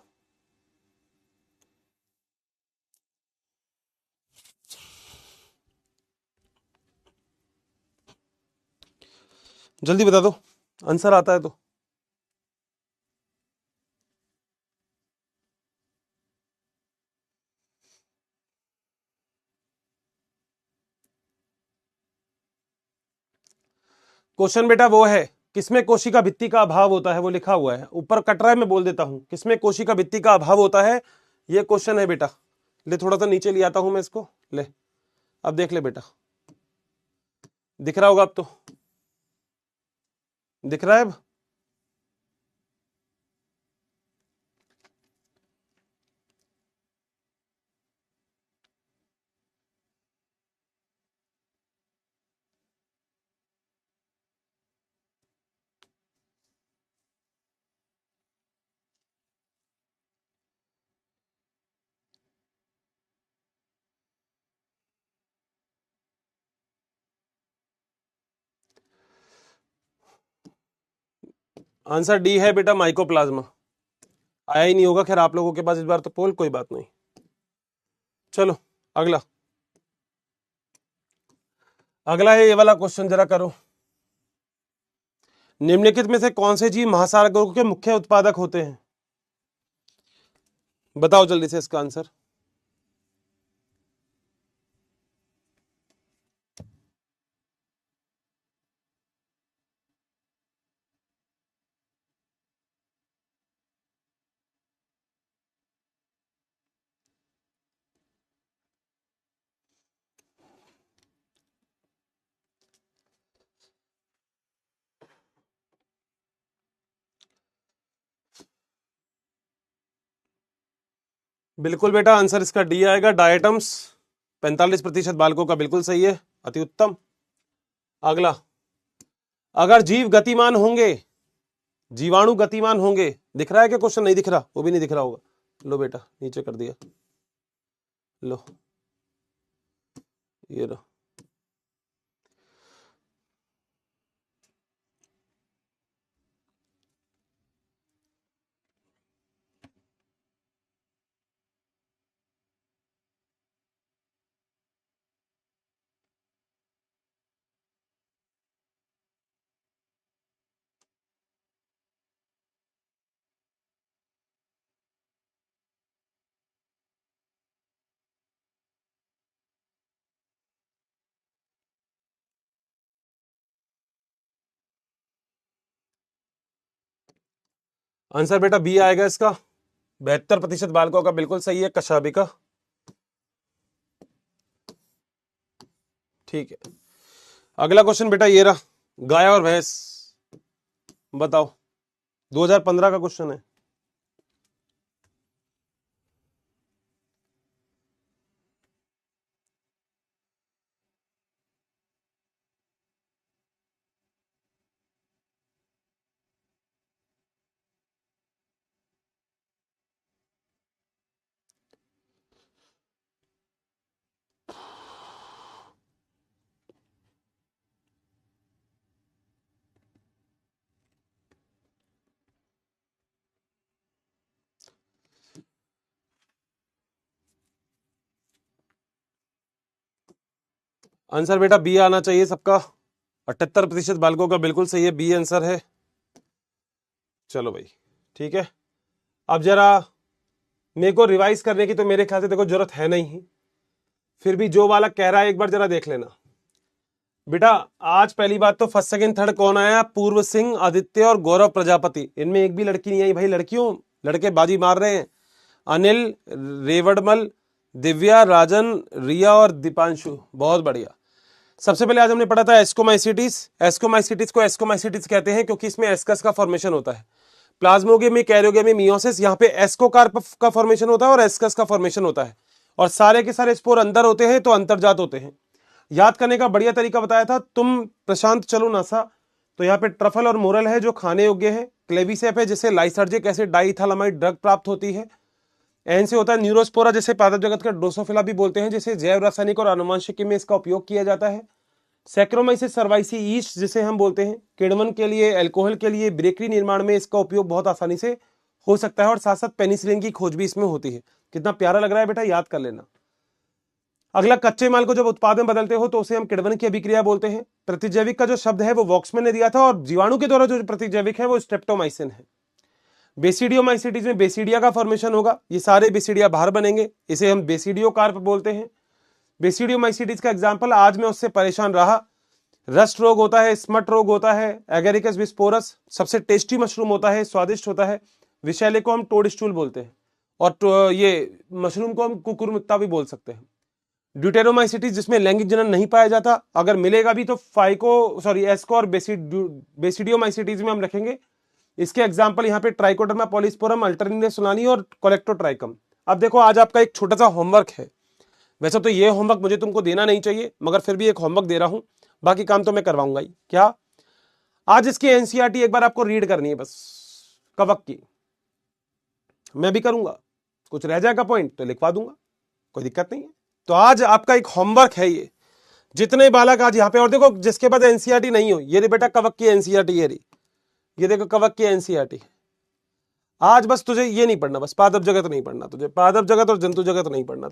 जल्दी बता दो, आंसर आता है तो। क्वेश्चन बेटा वो है, किसमें कोशिका भित्ति का अभाव होता है, वो लिखा हुआ है ऊपर, कट रहा है मैं बोल देता हूं, किसमें कोशिका भित्ति का अभाव होता है, ये क्वेश्चन है बेटा। ले थोड़ा सा नीचे ले आता हूं मैं इसको, ले अब देख ले बेटा, दिख रहा होगा अब तो, दिख रहा है अब? आंसर डी है बेटा, माइकोप्लाज्मा। आया ही नहीं होगा खैर आप लोगों के पास इस बार तो पोल, कोई बात नहीं। चलो अगला, अगला है ये वाला क्वेश्चन, जरा करो। निम्नलिखित में से कौन से जीव महासागरों के मुख्य उत्पादक होते हैं, बताओ जल्दी से इसका आंसर। बिल्कुल बेटा, आंसर इसका डी आएगा, डायटम्स। 45% बालकों का बिल्कुल सही है, अति उत्तम। अगला, अगर जीव गतिमान होंगे, जीवाणु गतिमान होंगे, दिख रहा है क्या क्वेश्चन? नहीं दिख रहा, वो भी नहीं दिख रहा होगा, लो बेटा नीचे कर दिया, लो ये लो। आंसर बेटा बी आएगा इसका, 72% बालकों का बिल्कुल सही है, कशाबी का। ठीक है, अगला क्वेश्चन बेटा ये रहा, गाय और भैंस, बताओ। 2015 का क्वेश्चन है। आंसर बेटा बी आना चाहिए सबका, 78% बालकों का बिल्कुल सही है, बी आंसर है। चलो भाई ठीक है, अब जरा मेरे को रिवाइज करने की तो मेरे ख्याल से देखो जरूरत है नहीं, फिर भी जो वाला कह रहा है एक बार जरा देख लेना बेटा। आज पहली बात तो फर्स्ट सेकंड थर्ड कौन आया? पूर्व सिंह, आदित्य और गौरव प्रजापति। इनमें एक भी लड़की नहीं आई भाई, लड़कियों लड़के बाजी मार रहे हैं। अनिल, रेवड़मल, दिव्या, राजन, रिया और दीपांशु, बहुत बढ़िया। सबसे पहले आज हमने पढ़ा था एस्कोमाइसिटिस। एस्कोमाइसिटिस को एस्कोमाइसिटिस कहते हैं क्योंकि इसमें एस्कस का फॉर्मेशन होता है। प्लाज्मोगेमी, कैरियोगेमी, मियोसिस, यहाँ पे एस्कोकार्प का फॉर्मेशन होता है और एस्कस का फॉर्मेशन होता है, और सारे के सारे स्पोर अंदर होते हैं तो अंतर्जात होते हैं। याद करने का बढ़िया तरीका बताया था तुम प्रशांत, चलो नासा। तो यहाँ पे ट्रफल और मोरल है जो खाने योग्य है। क्लेविसेप है जिससे लाइसर्जिक एसिड डाइथालामाइड ड्रग प्राप्त होती है। एन से होता है न्यूरोस्पोरा, जिसे पादप जगत का ड्रोसोफिला भी बोलते हैं, जिसे जैव रासायनिक और आनुवंशिकी में इसका उपयोग किया जाता है। सैक्रोमाइसिस सर्वाइसी ईस्ट जिसे हम बोलते हैं, किण्वन के लिए, अल्कोहल के लिए, बेकरी निर्माण में इसका उपयोग बहुत आसानी से हो सकता है, और साथ साथ पेनिसिलिन की खोज भी इसमें होती है। कितना प्यारा लग रहा है बेटा, याद कर लेना। अगला, कच्चे माल को जब उत्पाद में बदलते हो तो उसे हम किण्वन की अभिक्रिया बोलते हैं। प्रतिजैविक का जो शब्द है वो वॉक्समैन ने दिया था, और जीवाणु के द्वारा जो प्रतिजैविक है वो स्ट्रेप्टोमाइसिन है। बेसिडियोमाइसिटिस में बेसिडिया का फॉर्मेशन होगा, ये सारे बेसिडिया बाहर बनेंगे, इसे हम बेसिडियो कार्प बोलते हैं। बेसिडियोमाइसिटिस का एग्जाम्पल, आज मैं उससे परेशान रहा, रस्ट रोग होता है, स्मट रोग होता है, एगेरिकस बिस्पोरस सबसे टेस्टी मशरूम होता है, स्वादिष्ट होता है। विषैले को हम टोडस्टूल बोलते हैं, और ये मशरूम को हम कुकुरमुत्ता भी बोल सकते हैं। ड्यूटेरोमाइसिटीज जिसमें लैंगिक जनन नहीं पाया जाता, अगर मिलेगा भी तो एस्को और बेसिडियोमाइसिटीज में हम रखेंगे। इसके एग्जाम्पल यहाँ पे ट्राइकोडर्मा पॉलीस्पोरम, अल्टरनेरिया सोलानी और कोलेक्टोट्राइकम। अब देखो आज आपका एक छोटा सा होमवर्क है, वैसे तो ये होमवर्क मुझे तुमको देना नहीं चाहिए, मगर फिर भी एक होमवर्क दे रहा हूं, बाकी काम तो मैं करवाऊंगा ही। क्या आज इसकी एनसीईआरटी एक बार आपको रीड करनी है बस, कवक की। मैं भी करूंगा, कुछ रह जाएगा पॉइंट तो लिखवा दूंगा, कोई दिक्कत नहीं है। तो आज आपका एक होमवर्क है ये, जितने बालक आज यहाँ पे, और देखो जिसके पास एनसीईआरटी नहीं हो, ये रे बेटा कवक की एनसीईआरटी, ये देखो कवक की एनसीईआरटी। आज बस तुझे ये नहीं पढ़ना, बस पादप जगत नहीं पढ़ना तुझे, पादप जगत और जंतु जगत नहीं पढ़ना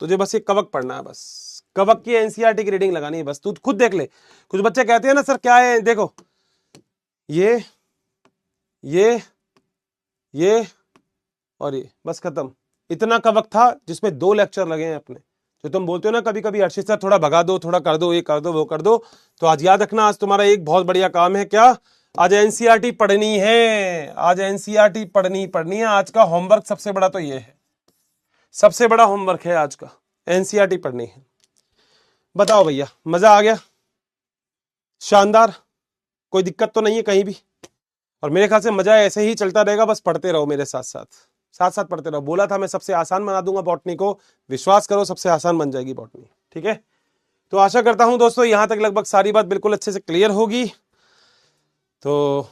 तुझे बस ये कवक पढ़ना है बस। कवक की एनसीईआरटी की रीडिंग लगानी है बस, तू खुद देख ले। कुछ बच्चे कहते हैं ना सर क्या है, देखो ये और ये, बस खत्म। इतना कवक था जिसमें 2 लेक्चर लगे हैं अपने। जो तुम बोलते हो ना कभी कभी अर्षित सर थोड़ा भगा दो, थोड़ा कर दो, ये कर दो, वो कर दो, तो आज याद रखना, आज तुम्हारा एक बहुत बढ़िया काम है। क्या? आज एनसीईआरटी पढ़नी है, आज एनसीईआरटी पढ़नी है। आज का होमवर्क सबसे बड़ा तो ये है, सबसे बड़ा होमवर्क है आज का, एनसीईआरटी पढ़नी है। बताओ भैया, मजा आ गया? शानदार, कोई दिक्कत तो नहीं है कहीं भी? और मेरे ख्याल से मजा ऐसे ही चलता रहेगा, बस पढ़ते रहो मेरे साथ साथ पढ़ते रहो। बोला था मैं सबसे आसान बना दूंगा बॉटनी को, विश्वास करो सबसे आसान बन जाएगी बॉटनी। ठीक है, तो आशा करता हूं दोस्तों यहां तक लगभग सारी बात बिल्कुल अच्छे से क्लियर होगी। तो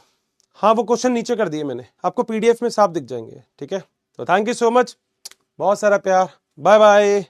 हाँ, वो क्वेश्चन नीचे कर दिए मैंने, आपको पीडीएफ में साफ दिख जाएंगे। ठीक है, तो थैंक यू सो मच, बहुत सारा प्यार, बाय बाय।